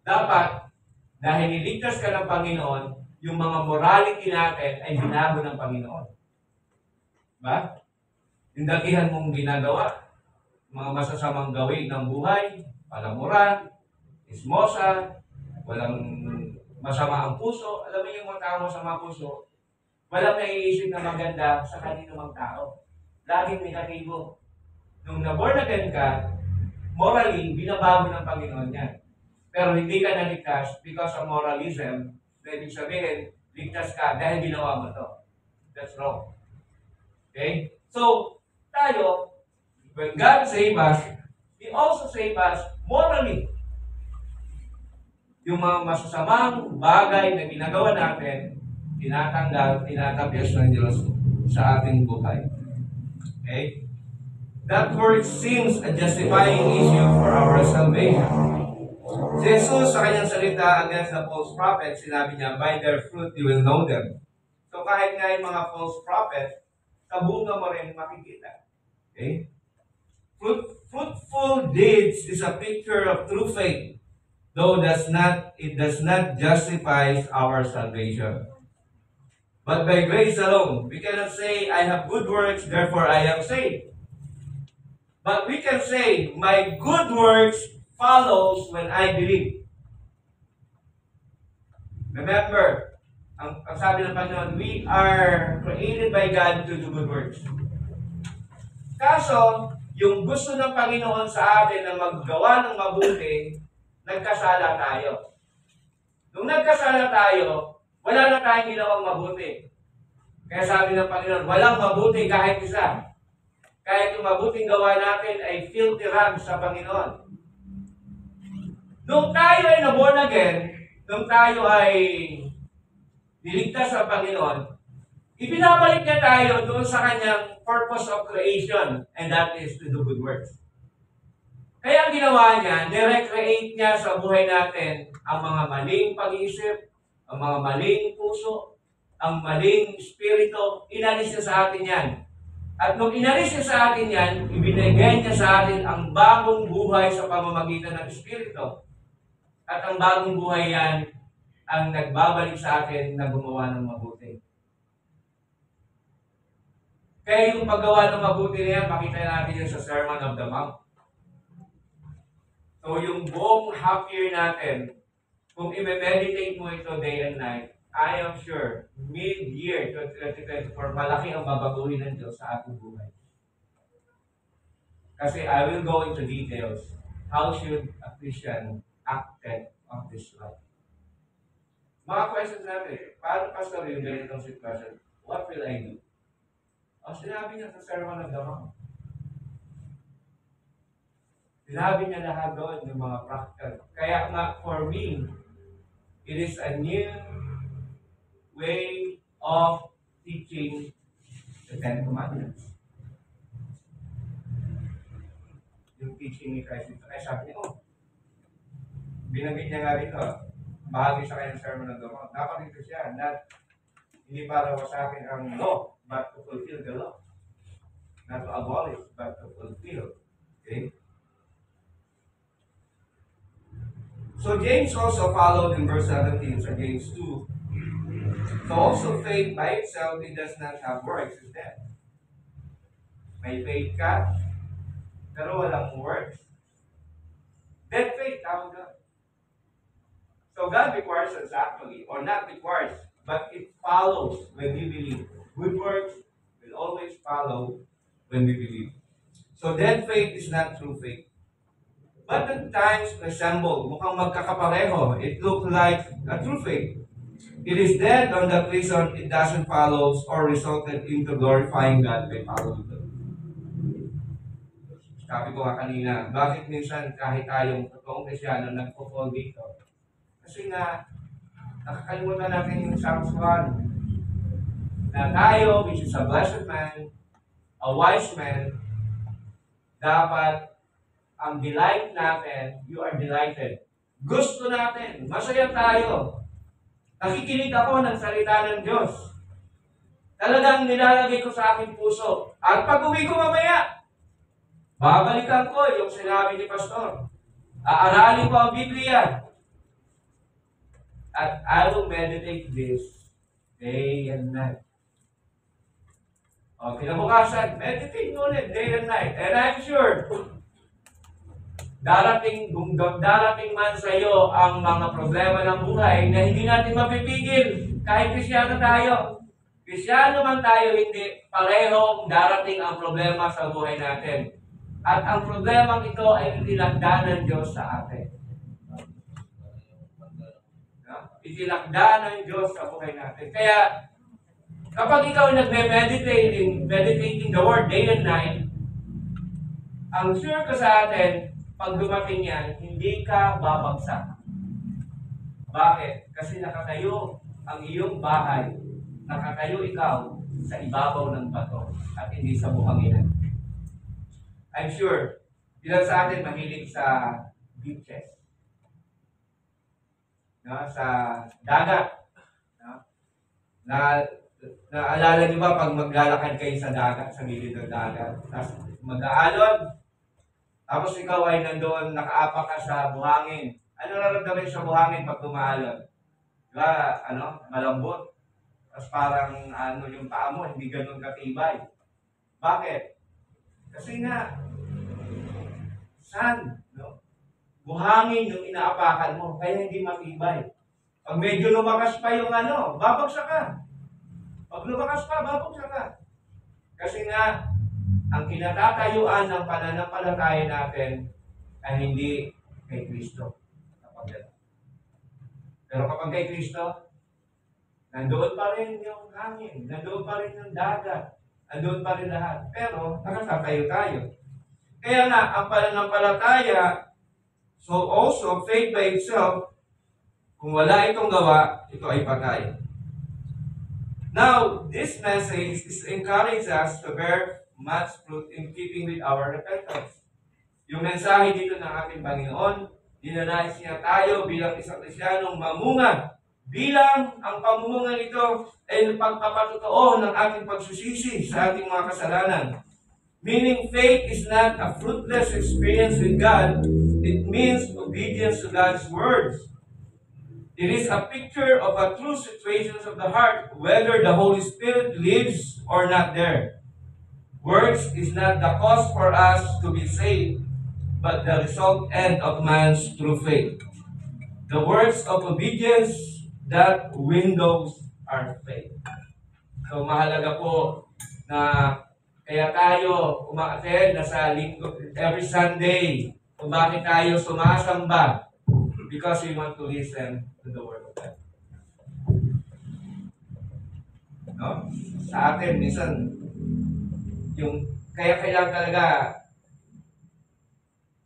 Dapat, dahil niligtas ka ng Panginoon, yung mga morality natin ay binago ng Panginoon. Ba? Yung datihan mong ginagawa, mga masasamang gawin ng buhay, palamuran, ismosa, walang masama ang puso. Alam mo yung mga tao masama ang puso, walang naiisip na maganda sa kanino mang tao. Laging negatibo. Nung na-born again ka, morally, binabago ng Panginoon yan. Pero hindi ka naligtas because of moralism. Ibig sabihin, ligtas ka dahil ginawa mo to. That's wrong. Okay? So, tayo, when God save us, He also save us morally. Yung mga masasamang bagay na ginagawa natin, tinatanggal, tinatabias ng Diyos sa ating buhay. Okay? That word seems a justifying issue for our salvation. Si Jesus sa kanyang salita against the false prophets, sinabi niya, by their fruit you will know them. So kahit nga yung mga false prophets, sa bunga mo rin makikita. Okay? Fruitful deeds is a picture of true faith, though it does not justify our salvation. but by grace alone. We cannot say, I have good works, therefore I am saved. But we can say, my good works follows when I believe. Remember, ang sabi ng Panginoon, we are created by God to do good works. Kaso, yung gusto ng Panginoon sa atin na maggawa ng mabuti, nagkasala tayo. Nung nagkasala tayo, wala na tayong ginawang mabuti. Kaya sabi ng Panginoon, walang mabuti kahit isa. Kahit yung mabuting gawa natin ay filthy rags sa Panginoon. Nung tayo ay na-born again, nung tayo ay niligtas sa Panginoon, ibinabalik niya tayo doon sa kanyang purpose of creation, and that is to do good works. Kaya ang ginawa niya, nirecreate niya sa buhay natin ang mga maling pag-iisip, ang mga maling puso, ang maling espiritu, inalis niya sa atin yan. At nung inalis niya sa atin yan, ibinigay niya sa atin ang bagong buhay sa pamamagitan ng espiritu. At ang bagong buhay yan, ang nagbabalik sa atin na gumawa ng mabuti. Kaya yung paggawa ng mabuti na yan, makita natin yun sa Sermon of the Mount. So yung buong half year natin, kung i-meditate mo ito day and night, I am sure, mid-year 2024, malaki ang babaguhin ng Diyos sa ating buhay. Kasi I will go into details. How should a Christian acted on this life? Mga questions natin. Paano, Pastor, yung ganitong sitwasyon? What will I do? O sinabi niya sa Sermon of the Mount. Sinabi niya lahat doon yung mga practical. Kaya nga, for me, it is a new way of teaching the Ten Commandments. Yung teaching ni Christ ito. Ay sabi niya, binanggit niya nga rito, bahagi sa kanyang Sermon of the Mount. Dapat ito siya, hindi para sa akin ang law, but to fulfill the law. Not to abolish, but to fulfill. Okay? So James also followed in verse 17 sa James 2. So also faith by itself, it does not have works, is dead. May faith ka, pero walang works. Dead faith, tawag doon. So God requires us actually, or not requires, but it follows when we believe. Good works will always follow when we believe. So dead faith is not true faith. But at times resemble, mukhang magkakapareho. It looks like a true faith. It is dead on that reason it doesn't follow or resulted into glorifying God by following God. Sabi ko nga kanina, bakit minsan kahit tayong totoong Krisyano nagpo-fall dito? Kasi nga, nakakalimutan natin yung Psalms 1 na tayo, which is a blessed man, a wise man, dapat ang delight natin, you are delighted. Gusto natin, masaya tayo. Nakikinig ako ng salita ng Diyos. Talagang nilalagay ko sa aking puso. At pag uwi ko mamaya, babalikan ko yung sinabi ni Pastor. Aaralin ko ang Biblia. At I will meditate this day and night. O, kinabukasan, meditate mo ulit day and night. And I'm sure, darating man sa iyo ang mga problema ng buhay na hindi natin mapipigil kahit Krisyano tayo. Krisyano man tayo, hindi pareho darating ang problema sa buhay natin. At ang problemang ito ay itinakda ng Diyos sa atin. Itinakda ng Diyos sa buhay natin. Kaya, kapag ikaw nagme-meditating the word day and night, ang sure ko sa atin, pag dumating yan, hindi ka babagsak. Bakit? Kasi nakatayo ang iyong bahay, nakatayo ikaw sa ibabaw ng bato at hindi sa buhanginan. I'm sure, ilan sa atin mahilig sa beaches. No? Sa dagat. No? Naalala niyo ba pag maglalakad kayo sa dagat, sa gilid ng dagat, tapos mag-aalon, tapos ikaw ay nandoon, nakaapak ka sa buhangin. Ano nararamdaman sa buhangin pag tumaalon? Diba, malambot. Tapos parang yung paa mo, hindi ganun katibay. Bakit? Kasi nga, sand, no? Buhangin yung inaapakan mo, kaya hindi matibay. Pag medyo lumakas pa yung babagsak ka. Pag lumakas pa, babagsak ka. Kasi nga, ang kinatatayuan ng pananampalataya natin ay hindi kay Kristo. Pero kapag kay Kristo, nandoon pa rin yung hangin, nandoon pa rin yung dagat, nandoon pa rin lahat. Pero nakatatayo tayo. Kaya nga, ang pananampalataya, so also, faith by itself, kung wala itong gawa, ito ay patay. Now, this message is encourage us to bear much fruit in keeping with our repentance. Yung mensahe dito ng ating Panginoon, dinanais niya tayo bilang isang Kristiyanong mamunga. Bilang ang pamumunga nito ay pagpapatotoo ng ating pagsusisi sa ating mga kasalanan. Meaning, faith is not a fruitless experience with God. It means obedience to God's words. It is a picture of a true situations of the heart, whether the Holy Spirit lives or not there. Works is not the cause for us to be saved, but the result end of man's true faith. The works of obedience that windows our faith. So mahalaga po na kaya tayo umaattend na sa linggo, every Sunday, kung bakit tayo sumasamba, because we want to listen to the Word of God. No? Sa atin, minsan, kaya kailangan talaga,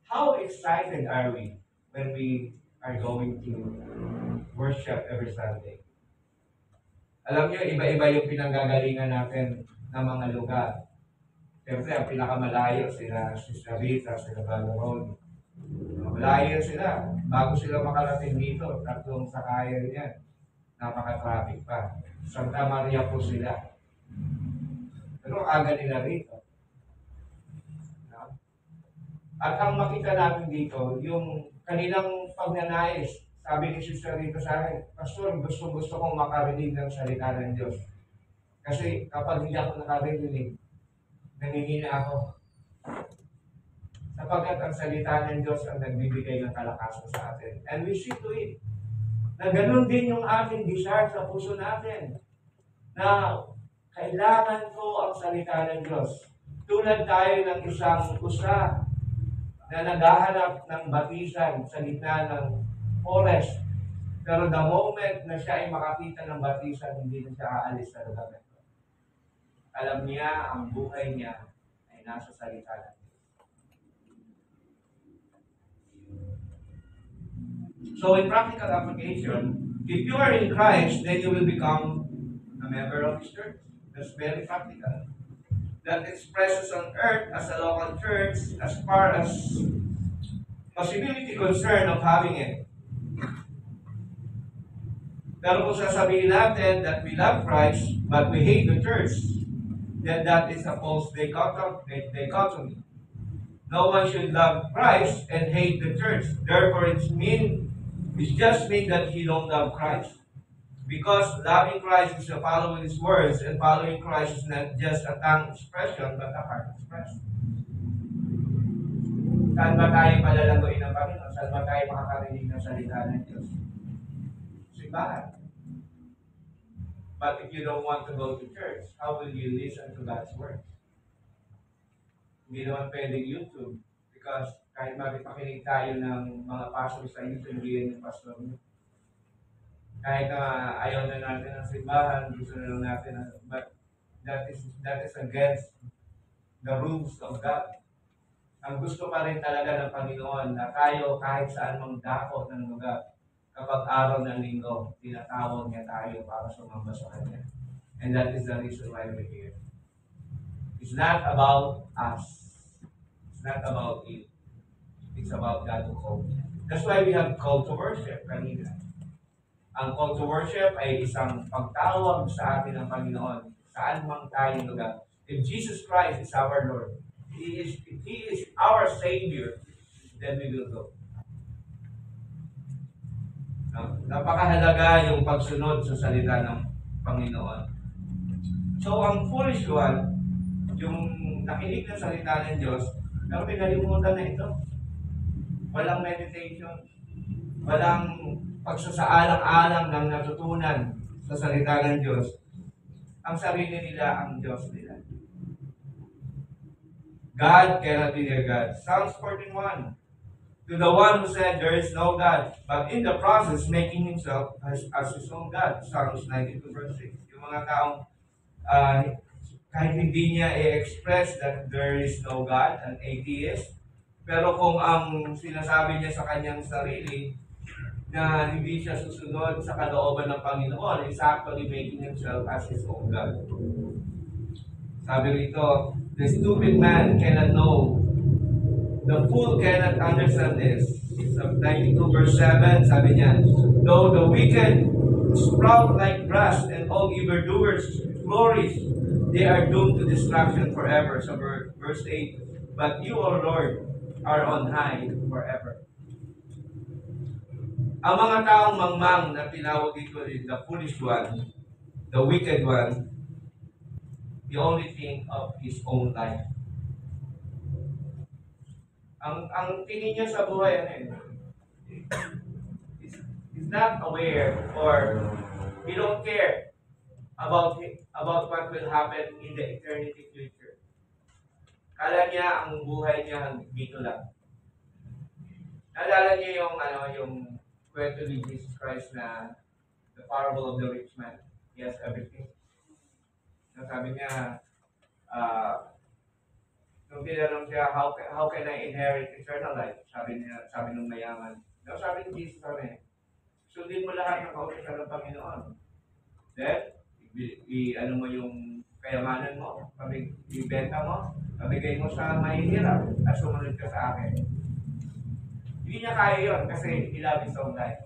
how excited are we when we are going to worship every Sunday? Alam niyo, iba-iba yung pinanggagalingan natin ng mga lugar. Siyempre, ang pinakamalayo sila, Sister Rita, sila Valeron. Malayo sila. Bago sila makarating dito, tatlong sakayan yan. Napaka-traffic pa. Santa Maria po sila. Pero aga nila rito. At ang makita natin dito, yung kanilang pagnanais. Sabi ni Sister Rita sa akin, Pastor, gusto kong makarinig ng salita ng Diyos. Kasi kapag hindi ako nakarinig, nangingina ako. Sapagkat ang salita ng Diyos ang nagbibigay ng kalakasan sa atin. And we see to it. Na ganun din yung ating desire sa puso natin. Na kailangan ko ang salita ng Diyos. Tulad tayo ng isang usa na naghahanap ng batisan sa gitna ng forest. Pero the moment na siya ay makakita ng batisan, hindi na siya aalis sa lugar na ito. Alam niya, ang buhay niya ay nasa salita ng Diyos. So in practical application, if you are in Christ, then you will become a member of His church. That's very practical. That expresses on earth as a local church as far as possibility concerned of having it. Pero kung sasabihin natin that we love Christ but we hate the church, then that is a false dichotomy. No one should love Christ and hate the church. Therefore, it's just mean that you don't love Christ. Because loving Christ is following His words, and following Christ is not just a tongue expression, but a heart expression. Saan ba tayo palalagoin ng Panginoon? Saan ba tayo makakarinig ng salita ng Diyos? Simbahan. But if you don't want to go to church, how will you listen to God's words? Hindi naman pwedeng YouTube. Because kahit makipakinig tayo ng mga pastor sa YouTube, hindi yan yung pastor niyo. Kahit na ayaw na natin ng simbahan, gusto na lang natin, but that is against the rules of God. Ang gusto pa rin talaga ng Panginoon na tayo kahit saan mang dako ng lugar, kapag araw ng linggo, tinatawag niya tayo para sumamba sa Kanya. And that is the reason why we're here. It's not about us. It's not about you. It's about God who called. That's why we have called to worship kanina. Ang call to worship ay isang pagtawag sa atin ng Panginoon saan mang tayong lugar. If Jesus Christ is our Lord, if He is our Savior, then we will go. Napakahalaga yung pagsunod sa salita ng Panginoon. So, ang foolish one, yung nakinig ng salita ng Diyos, pero pinalimutan na ito. Walang meditation, walang pagsasaalang-alang ng natutunan sa salita ng Diyos. Ang sarili nila ang Diyos nila. God cannot be their God. Psalms 14:1. To the one who said there is no God, but in the process making himself as his own God. Psalms 92:6. Yung mga taong kahit hindi niya i-express that there is no God, an atheist, pero kung ang sinasabi niya sa kanyang sarili na hindi siya susunod sa kalooban ng Panginoon, is actually making himself as his own God. Sabi rito, the stupid man cannot know, the fool cannot understand this. Sa 92 verse 7, sabi niya, though the wicked sprout like grass and all evildoers flourish, they are doomed to destruction forever. Sa verse 8, but you, O Lord, are on high forever. Ang mga taong mangmang na tinawag dito, the foolish one, the wicked one, he only think of his own life. Ang tingin niya sa buhay, is not aware, or he don't care about what will happen in the eternity future. Kala niya ang buhay niya dito lang. Naalala niyo yung kwento ni Jesus Christ na the parable of the rich man. He has everything. Sabi niya, nung tinanong siya, how can I inherit eternal life? Sabi ng mayaman. Sabi ni Jesus, sundin mo lahat ng kautusan ng Panginoon. Then, ano mo yung kayamanan mo, ibenta mo, pamigay mo sa mahihirap, at sumunod ka sa akin. Hindi niya kaya yun kasi he loves his own life.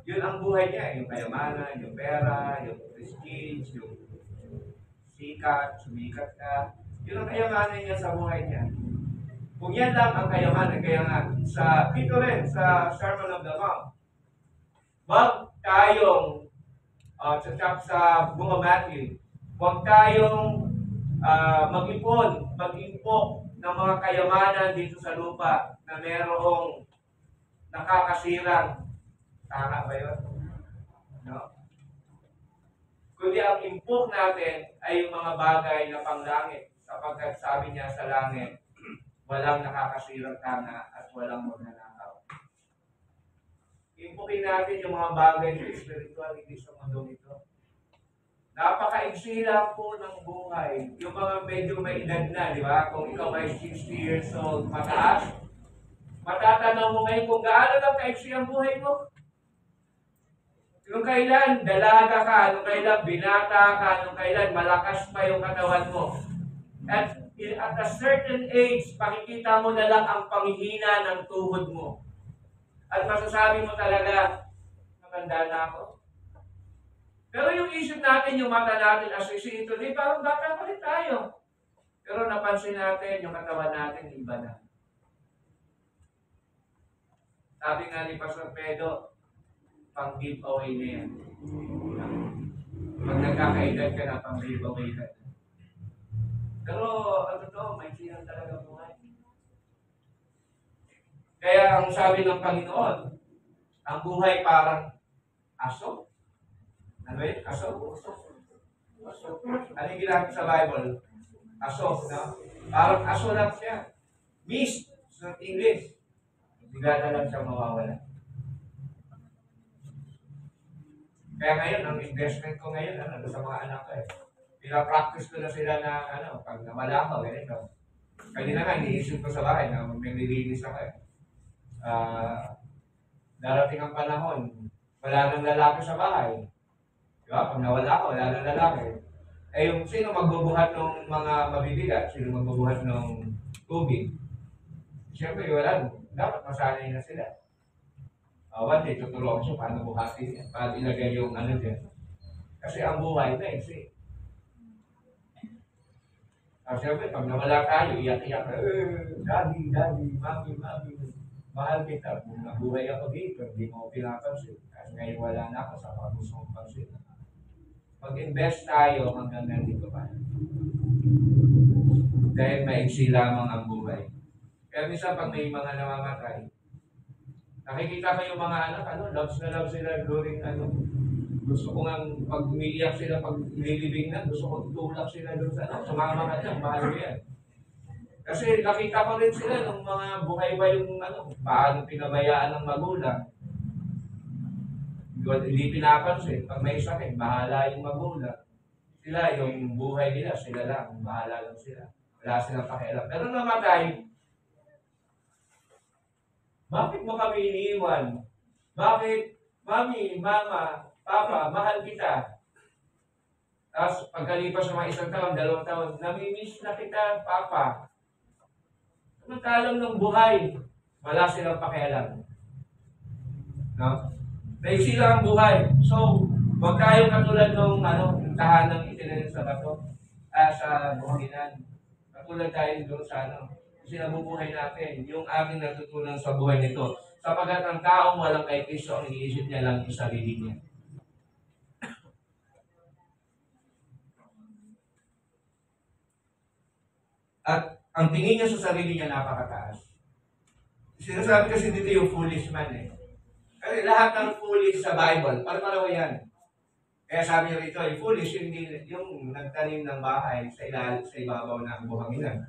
Yun ang buhay niya, yung kayamanan, yung pera, yung prestige, yung sumikat ka. Yun ang kayamanan niya sa buhay niya. Kung yan lang ang kayamanan, kaya nga, dito rin, sa Sermon on the Mount, wag tayong, sa bunga Matthew, wag tayong mag-impok ng mga kayamanan dito sa lupa na merong nakakasirang. Tama ba yun? No? Kundi ang impok natin ay yung mga bagay na panglangit, sapagkat sabi niya sa langit, walang nakakasirang tanga at walang magnanakaw. Impokin natin yung mga bagay na spiritual, hindi sa mundo ito. Napaka-iksi lang po ng buhay. Yung mga medyo may edad na, di ba? Kung ikaw ay 60 years old, mataas, matatanaw mo ngayon kung gaano lang ka-iksi ang buhay mo. Nung kailan dalaga ka, nung kailan binata ka, nung kailan malakas pa yung katawan mo. At a certain age, makikita mo na lang ang panghihina ng tuhod mo. At masasabi mo talaga, maganda na ako. Pero yung isip natin, yung mata natin, as we see ito, parang bata pa rin tayo. Pero napansin natin, yung katawan natin, iba na. Sabi nga ni Pastor Pedro, pang-giveaway na yan. Pag nagkakaedad ka na, pang-giveaway ka na. Pero, may silang talaga buhay. Kaya ang sabi ng Panginoon, ang buhay parang aso. Ano yun? Aso? Aso. Ano yung ginamit sa Bible? Aso, no? Parang aso lang siya. Mist, sa English. Bigla na lang siya mawawala. Kaya ngayon, ang investment ko ngayon, sa mga anak ko pinapractice ko na sila na, pag nawala ko, ganito. Kanina nga, iniisip ko sa bahay na maglilinis ako darating ang panahon, wala nang lalaki sa bahay. Diba? Pag nawala ko, wala nang lalaki. Yung sino magbubuhat ng mga mabibigat, sino magbubuhat ng tubig. Siyempre, wala. Dapat masanay na sila. One day, tuturuan siya paano buhatin niya, paano ilagay yung dyan. Kasi ang buhay na siyempre, pag nawala tayo, iyak-iyak, daddy, mami, mahal kita. Kung nabuhay ako dito, hindi mo pinapansin. Kasi ngayon wala na ako sa gusto mong pansin. Mag-invest tayo hanggang nandito pa. Dahil maiksi lamang ang buhay. Kaya minsan pag may mga namamatay, nakikita ko yung mga anak, loves na love sila during gusto ko nga, pag umiiyak sila, pag nililibing na, gusto ko tutulak sila doon sa sumama ka lang, mahal mo yan. Kasi nakita ko rin sila nung mga buhay ba yung paano pinabayaan ng magulang. Hindi pinapansin, pag may sakit, bahala yung magulang. Sila, yung buhay nila, sila lang, bahala lang sila. Wala silang pakialam. Pero namatay, bakit mo kami iniiwan? Bakit, mami, mama, papa, mahal kita? Tapos pagkalipas ng mga 1 taon, 2 taon, namimiss na kita, papa. Samantalang ng buhay, wala silang pakialam. No? Naiksi lang ang buhay. So, huwag tayong katulad ng tahanang itinanim sa bato, sa buhanginan. Katulad tayo doon sa kasi nabubuhay natin, yung aking natutunan sa buhay nito. Sapagkat ang taong walang kay Kristo, ang iniisip niya lang yung sarili niya. At ang tingin niya sa sarili niya napakataas. Sinasabi kasi dito yung foolish man Kasi lahat ng foolish sa Bible, para yan. Kaya sabi niya rito, yung foolish, yung nagtanim ng bahay sa ibabaw ng buhanginan.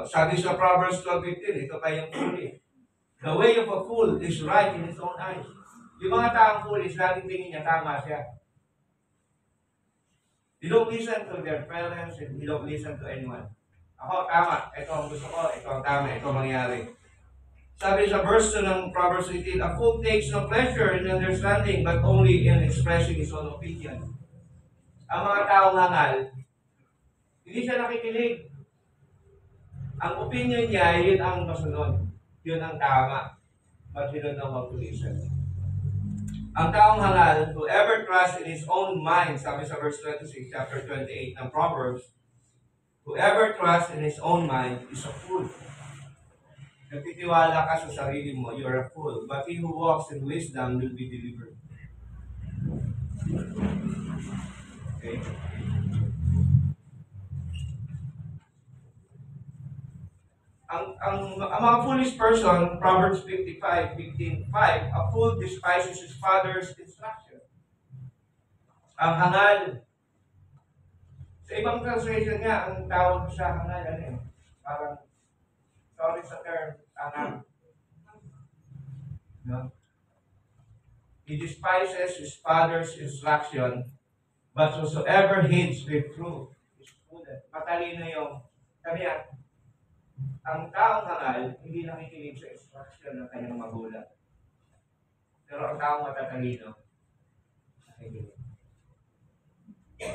Sabi sa Proverbs 12:15, ito pa yung foolish. The way of a fool is right in his own eyes. Yung mga taong foolish, laging tingin niya, tama siya. You don't listen to their parents, and you don't listen to anyone. Ako, tama. Ito ang gusto ko. Ito ang tama. Ito ang mangyari. Sabi sa verse 2 ng Proverbs 18, a fool takes no pleasure in understanding, but only in expressing his own opinion. Ang mga taong hangal, hindi siya nakikinig. Ang opinion niya, yun ang masunod. Yun ang tama. But he don't know how to listen. Ang taong hangal, whoever trusts in his own mind, sabi sa verse 26, chapter 28 ng Proverbs, whoever trusts in his own mind is a fool. Nagtitiwala ka sa sarili mo, you are a fool. But he who walks in wisdom will be delivered. Okay? Ang mga foolish person, Proverbs 55:15, a fool despises his father's instruction. Ang hangal. Sa ibang translation nga, ang tawag sa hangal, parang, sorry sa term, no? He despises his father's instruction, but whosoever hates reproof is foolish. Matalino yung, ang taong hangal, hindi nakikinig sa instruction ng kanyang magulang. Pero ang taong matatalino, nakikinig.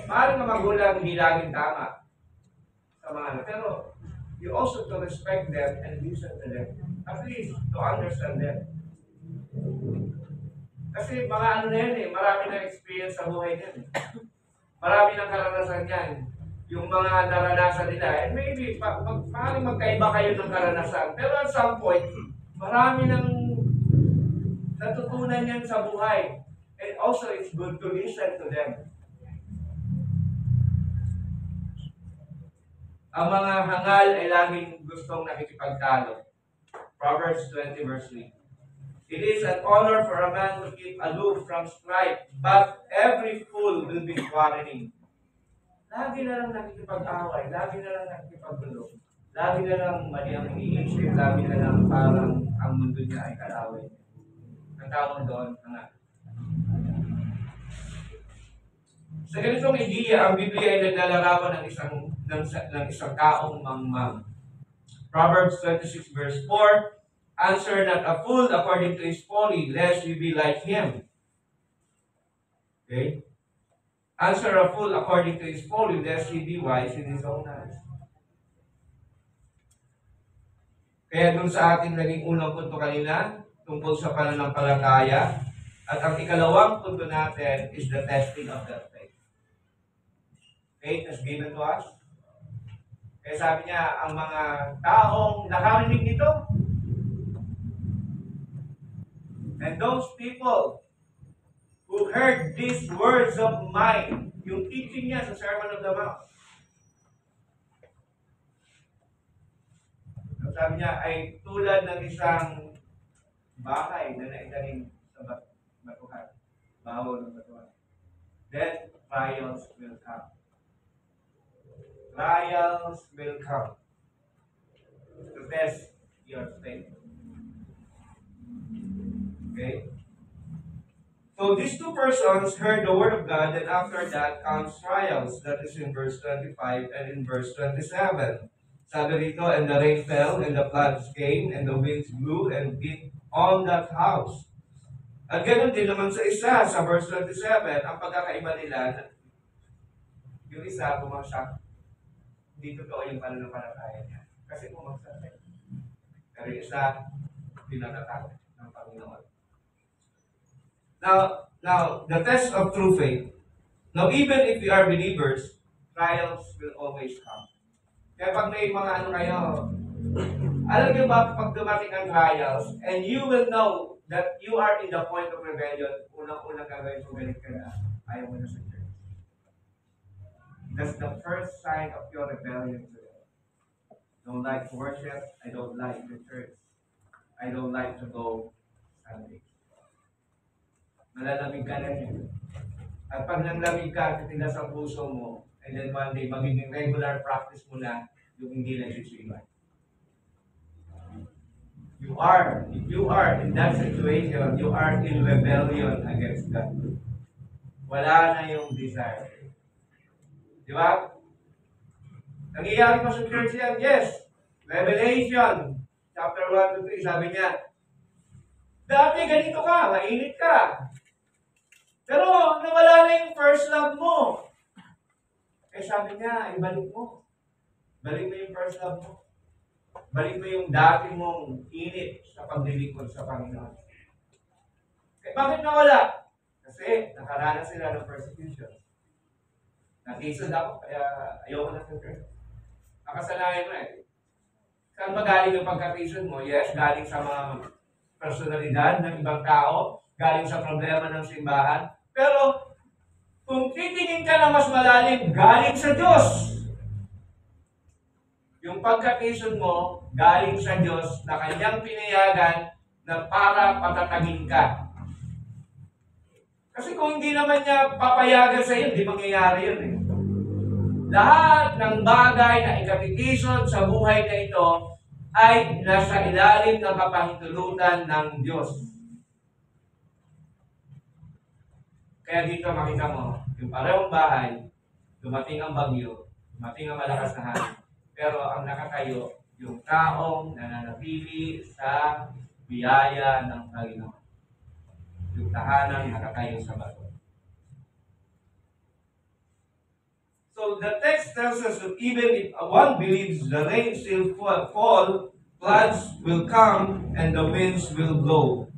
Maaaring ang magulang hindi laging tama sa mga pero you also to respect them and listen to them. At least to understand them. Kasi mga marami na experience sa buhay niyan. Marami ng karanasan yan. Yung mga naranasan nila, and maybe, maaaring magkaiba kayo ng karanasan. Pero at some point, marami ng natutunan yan sa buhay. And also, it's good to listen to them. Ang mga hangal ay laging gustong nakikipagtalo. Proverbs 20 verse 3. It is an honor for a man to keep aloof from strife, but every fool will be quarreling. Lagi na lang nakikipag-away, lagi na lang nakikipaggulo, lagi na lang mali ang iniisip, lagi na lang parang ang mundo niya ay kalaway. Ang tawag doon, hangal. Sa ganitong ideya, ang Biblia ay naglalarawan ng isang taong mangmang. Proverbs 26 verse 4, answer not a fool according to his folly, lest you be like him. Okay? Answer a fool according to his folly, lest he be wise in his own eyes. Kaya dun sa ating naging unang punto kanina, tungkol sa pananampalataya, at ang ikalawang punto natin is the testing of that faith. Faith is given to us. Kaya sabi niya, ang mga taong nakarinig nito, and those people who heard these words of mine, Yung teaching niya sa Sermon on the Mount. Ang sabi niya ay tulad ng isang bahay na naitanim sa batuhan. Baho ng batuhan. Then, trials will come. Trials will come to test your faith. Okay? So these two persons heard the word of God, and after that comes trials. That is in verse 25 and in verse 27. Sabi rito, and the rain fell, and the floods came, and the winds blew and beat on that house. At ganoon din naman sa isa, sa verse 27, ang pagkakaiba nila, yung isa bumagsak. Hindi totoo yung pananampalataya niya. Kasi bumagsak siya. Pero yung isa, pinatatak ng Panginoon. Now, the test of true faith. Now, even if we are believers, trials will always come. Kaya pag may mga ano kayo, alam niyo ba pag dumating ang trials, and you will know that you are in the point of rebellion, unang-unang gagawin mo, galit ka na, ayaw mo na sa church. That's the first sign of your rebellion today. Don't like to worship, I don't like the church. I don't like to go Sunday. Malalamig ka na yun. At pag nanglamig ka, titigas ang puso mo, and then one day, magiging regular practice mo na yung hindi nag-iiba. If you are in that situation, you are in rebellion against God. Wala na yung desire. Di ba? Nangyayari pa sa church yan? Yes. Revelation, chapter 1 to 3, sabi niya, dati ganito ka, mainit ka. Pero nawala na yung first love mo. Eh sabi niya, ibalik mo. Balik mo yung first love mo. Balik mo yung dati mong init sa paglilingkod sa Panginoon. Eh bakit nawala? Kasi nakaranas sila ng persecution. Natisod ako, kaya ayoko na sa church. Nakasalayan mo eh. Saan ba galing yung pagkatisod mo? Yes, galing sa mga personalidad ng ibang tao, galing sa problema ng simbahan. Pero, kung titingin ka na mas malalim, galing sa Diyos. Yung pagkatisod mo, galing sa Diyos na kanyang pinayagan na para patatagin ka. Kasi kung hindi naman niya papayagan sa iyo, hindi mangyayari yun eh. Lahat ng bagay na ikapitisod sa buhay na ito ay nasa ilalim ng kapahintulutan ng Diyos. Kaya dito makita mo, yung parehong bahay, dumating ang bagyo, dumating ang malakas na hangin, pero ang nakatayo, yung taong nananatili sa biyaya ng Panginoon. Yung tahanang nakatayo sa bato. So the text tells us that even if one believes the rain still fall, floods will come and the winds will blow.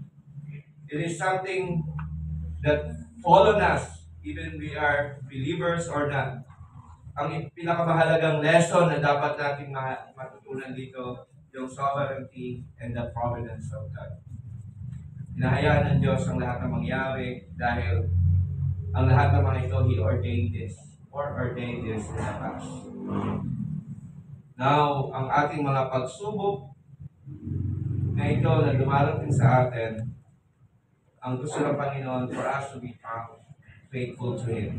It is something that follow us, even we are believers or not. Ang pinakamahalagang lesson na dapat nating matutunan dito, yung sovereignty and the providence of God. Hinahayaan ng Diyos ang lahat ng mangyari dahil ang lahat ng mga ito, He ordained this in the past. Now, ang ating mga pagsubok na ito na dumarating sa atin, ang gusto ng Panginoon for us to be found faithful to Him.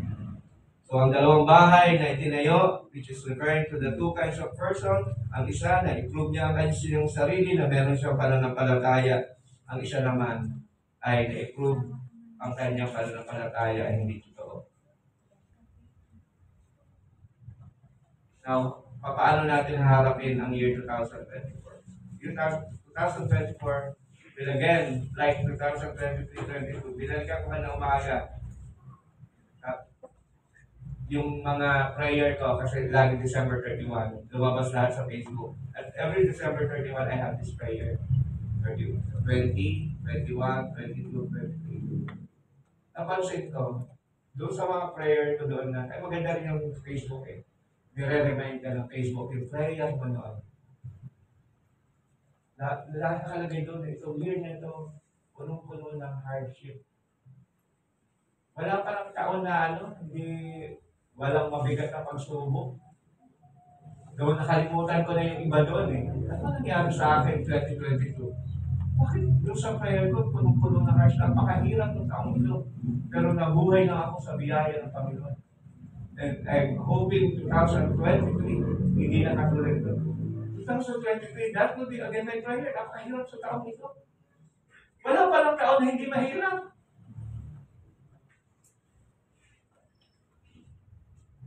So, ang dalawang bahay na itinayo, which is referring to the two kinds of person, ang isa na i-prove niya ang kanyang sarili na meron siyang pananampalataya. Ang isa naman ay na-prove ang kanyang pananampalataya ay hindi totoo. Now, paano natin haharapin ang year 2024? Year 2024 will again, like 2023-22, binalikan ko na umaga. Yung mga prayer ko, kasi lagi December 31, lumabas lahat sa Facebook. At every December 31, I have this prayer. 20, 21, 22, 23. Napansin ko, doon sa mga prayer ko doon na, ay maganda rin yung Facebook eh. Nire-remind ka ng Facebook, yung prayer mo noon. Lahat nakalagay doon, itong year na ito, punong-puno ng hardship. Wala pa lang taon na walang mabigat na pagsubok. Doon nakalimutan ko na yung iba doon eh. Ano nangyari sa akin 2022? Bakit yung sa prayer ko, punong-puno na cars, napakahirap ng taong ito. Pero nabuhay lang ako sa biyaya ng Panginoon. And I'm hoping 2023, hindi na katulad ito. 2023, that will be again my prayer. Napakahirap sa taong ito. Wala pa lang taon na hindi mahirap.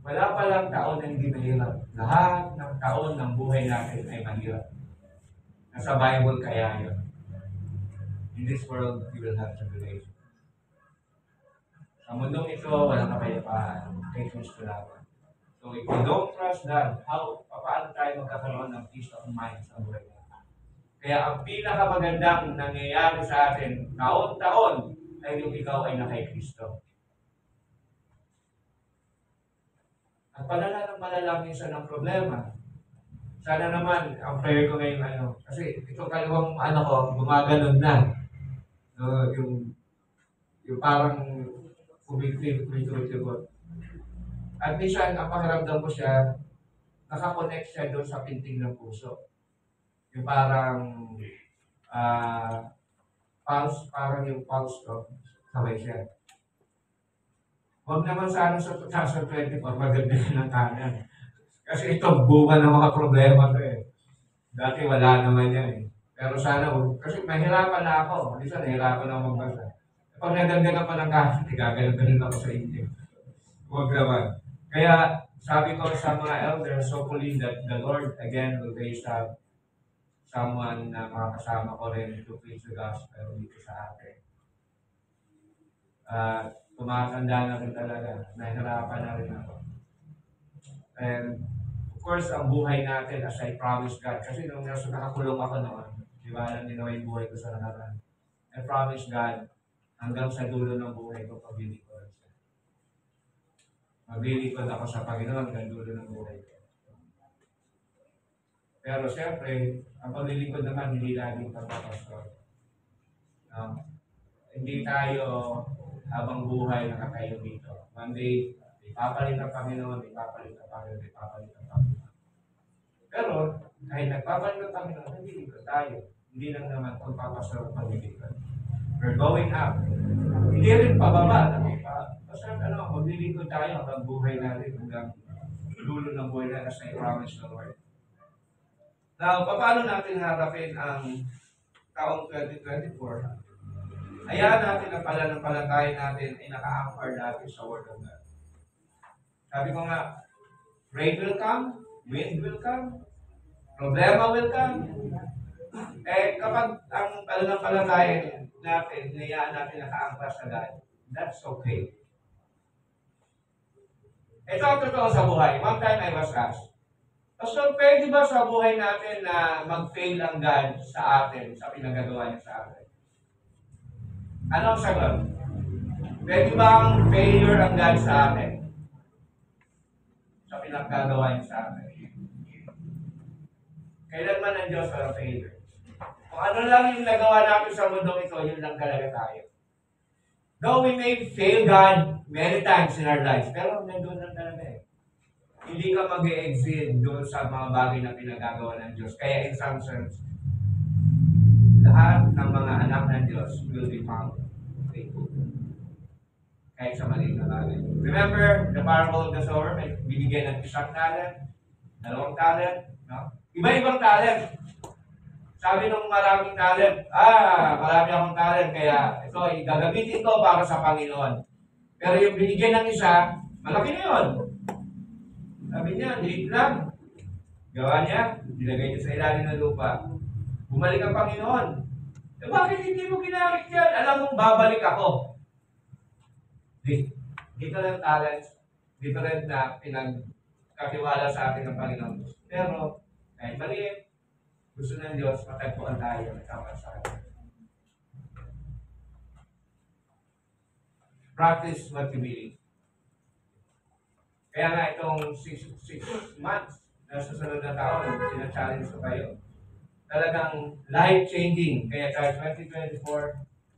Wala pa lang taon na hindi mahirap. Lahat ng taon ng buhay natin ay mahirap. Nasa Bible kaya yun. In this world, we will have tribulation. Sa mundong ito, walang kapayapaan. Kay Kristo lamang. So if we don't trust God, paano tayo magkakaroon ng peace of mind sa buhay natin? Kaya ang pinakamagandang nangyayari sa atin, taon-taon, ay yung ikaw ay nakay Kristo. At palala ng malala minsan ng problema. Sana naman, ang prayer ko ngayon, kasi itong kalawang ko, gumaganon na. No, yung parang kumiklit. At minsan, ang pakiramdam ko siya, nakakonect siya doon sa pinting ng puso. Yung parang pulse, parang yung pulse ko, sabay siya. Huwag naman sana sa 2024, maganda ng kanan. Kasi ito, bunga ng mga problema ko eh. Dati wala naman yan eh. Pero sana, kasi mahirapan na ako. Minsan, nahirapan na ako magbasa. Pag naganda pa ng kanan, gaganon ako sa inyo. Huwag naman. Kaya, sabi ko sa mga elders, hopefully that the Lord again will raise up someone na makakasama ko rin to preach the gospel dito sa atin. Tumatanda na rin talaga. Nahirapan na rin ako. And, of course, ang buhay natin as I promised God. Kasi nung nakakulong ako noon, di ba, alam niyo yung buhay ko sa nakaraan. I promised God, hanggang sa dulo ng buhay ko, pabili ko rin siya. Maglilikod ako sa Panginoon hanggang dulo ng buhay ko. Pero siyempre, ang paglilikod naman, hindi laging pagpapastor. Hindi tayo habang buhay nakatayo dito. One day, ipapalit ang Panginoon. Pero, kahit nagpapalit ang Panginoon, hindi likod tayo. Hindi lang naman pagpapastor ang paglilikod. We're going up. Hindi rin pababa. Basta maglilingkod tayo hanggang buhay natin, hanggang dulo ng buhay na as I promise the Lord. Now, paano natin harapin ang taong 2024? Hayaan natin ang pananampalataya natin ay naka-anchor natin sa Word of God. Sabi ko nga, rain will come, wind will come, problema will come. Kapag ang pananampalataya natin, hayaan natin naka-anchor sa God, that's okay. Ito ang totoo sa buhay. One time I was asked, Pastor, pwede ba sa buhay natin na mag-fail ang God sa atin, sa pinagagawa niya sa atin? Ano ang sagot? Pwede ba ang failure ang God sa atin? Sa pinagagawa niya sa atin? Kailanman ang Diyos walang failure. Kung ano lang yung nagawa natin sa mundo ito, yun lang talaga tayo. Though we may fail God many times in our lives, pero nandun lang talaga eh. Hindi ka mag-e-exit doon sa mga bagay na pinagagawa ng Diyos. Kaya in some sense, lahat ng mga anak ng Diyos will be found faithful. Kahit sa maliit na bagay. Remember, the parable of the sower, may bibigyan ng isang talent, dalawang talent, no? Iba-ibang talent. Sabi nung maraming talent, marami akong talent, kaya ito, gagamitin ko para sa Panginoon. Pero yung binigyan ng isa, malaki na yun. Sabi niya, liit lang. Gawa niya, nilagay niya sa ilalim ng lupa. Bumalik ang Panginoon. Bakit hindi mo ginamit yan? Alam mong babalik ako. Dito lang talent, dito rin na pinagkatiwala sa atin ng Panginoon. Pero, kahit maliit, gusto ng Diyos, matagpuan tayo ng kapasahan. Practice what you believe. Kaya nga itong 6 months na susunod na taon, sina-challenge ko kayo. Talagang life-changing. Kaya kahit 2024,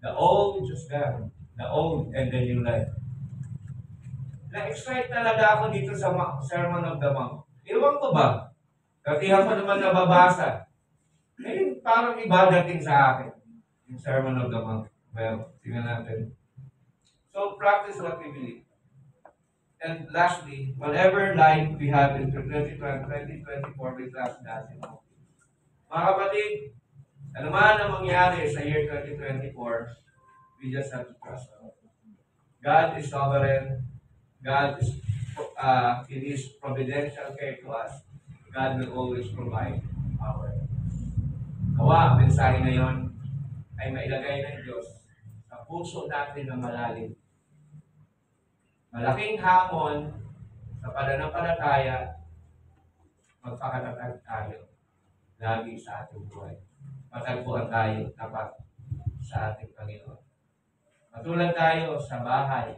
the old is just gone. The old and the new life. Na-excite talaga ako dito sa Sermon of the Mount. Ewan ko ba? Katihan ko naman nababasa. Eh, parang iba dating sa akin. Yung Sermon of the Mount. Well, tingnan natin. So, practice what we believe. And lastly, whatever life we have in 2024, we trust God. Mga kapatid, ano man ang mangyari sa year 2024, we just have to trust God. God is sovereign. God is in His providential care to us. God will always provide our. Kawa, ang mensahe na yon ay mailagay ng Diyos sa puso natin na malalim. Malaking hamon sa pananampalataya, magpakatatag tayo lagi sa ating buhay. Matagpuan tayo tapat sa ating Panginoon. Matulad tayo sa bahay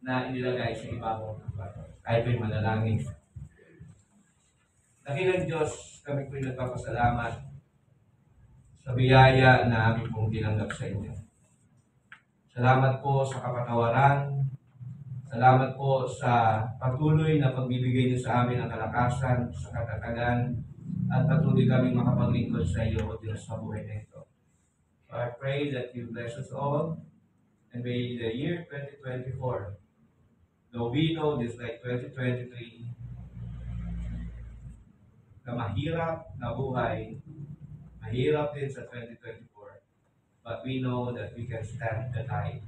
na inilagay sa ibabaw ng bato. Tayo po'y manalangin. Dakilang Diyos, kami po'y nagpapasalamat sa biyaya na aming pong tinanggap sa inyo. Salamat po sa kapatawaran. Salamat po sa patuloy na pagbibigay niyo sa amin ng kalakasan, sa katatagan, at patuloy kami makapaglingkod sa iyo, O Diyos, sa buhay na ito. So I pray that you bless us all, and may the year 2024, though we know this like 2023, na mahirap na buhay, mahirap din sa 2024, but we know that we can stand the tide.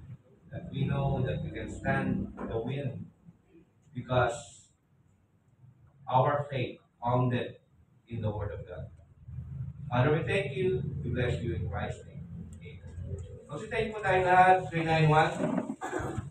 That we know that we can stand the wind because our faith founded in the Word of God. Father, we thank you. We bless you in Christ's name. Amen. Kasi tayo po tayo lahat, 391.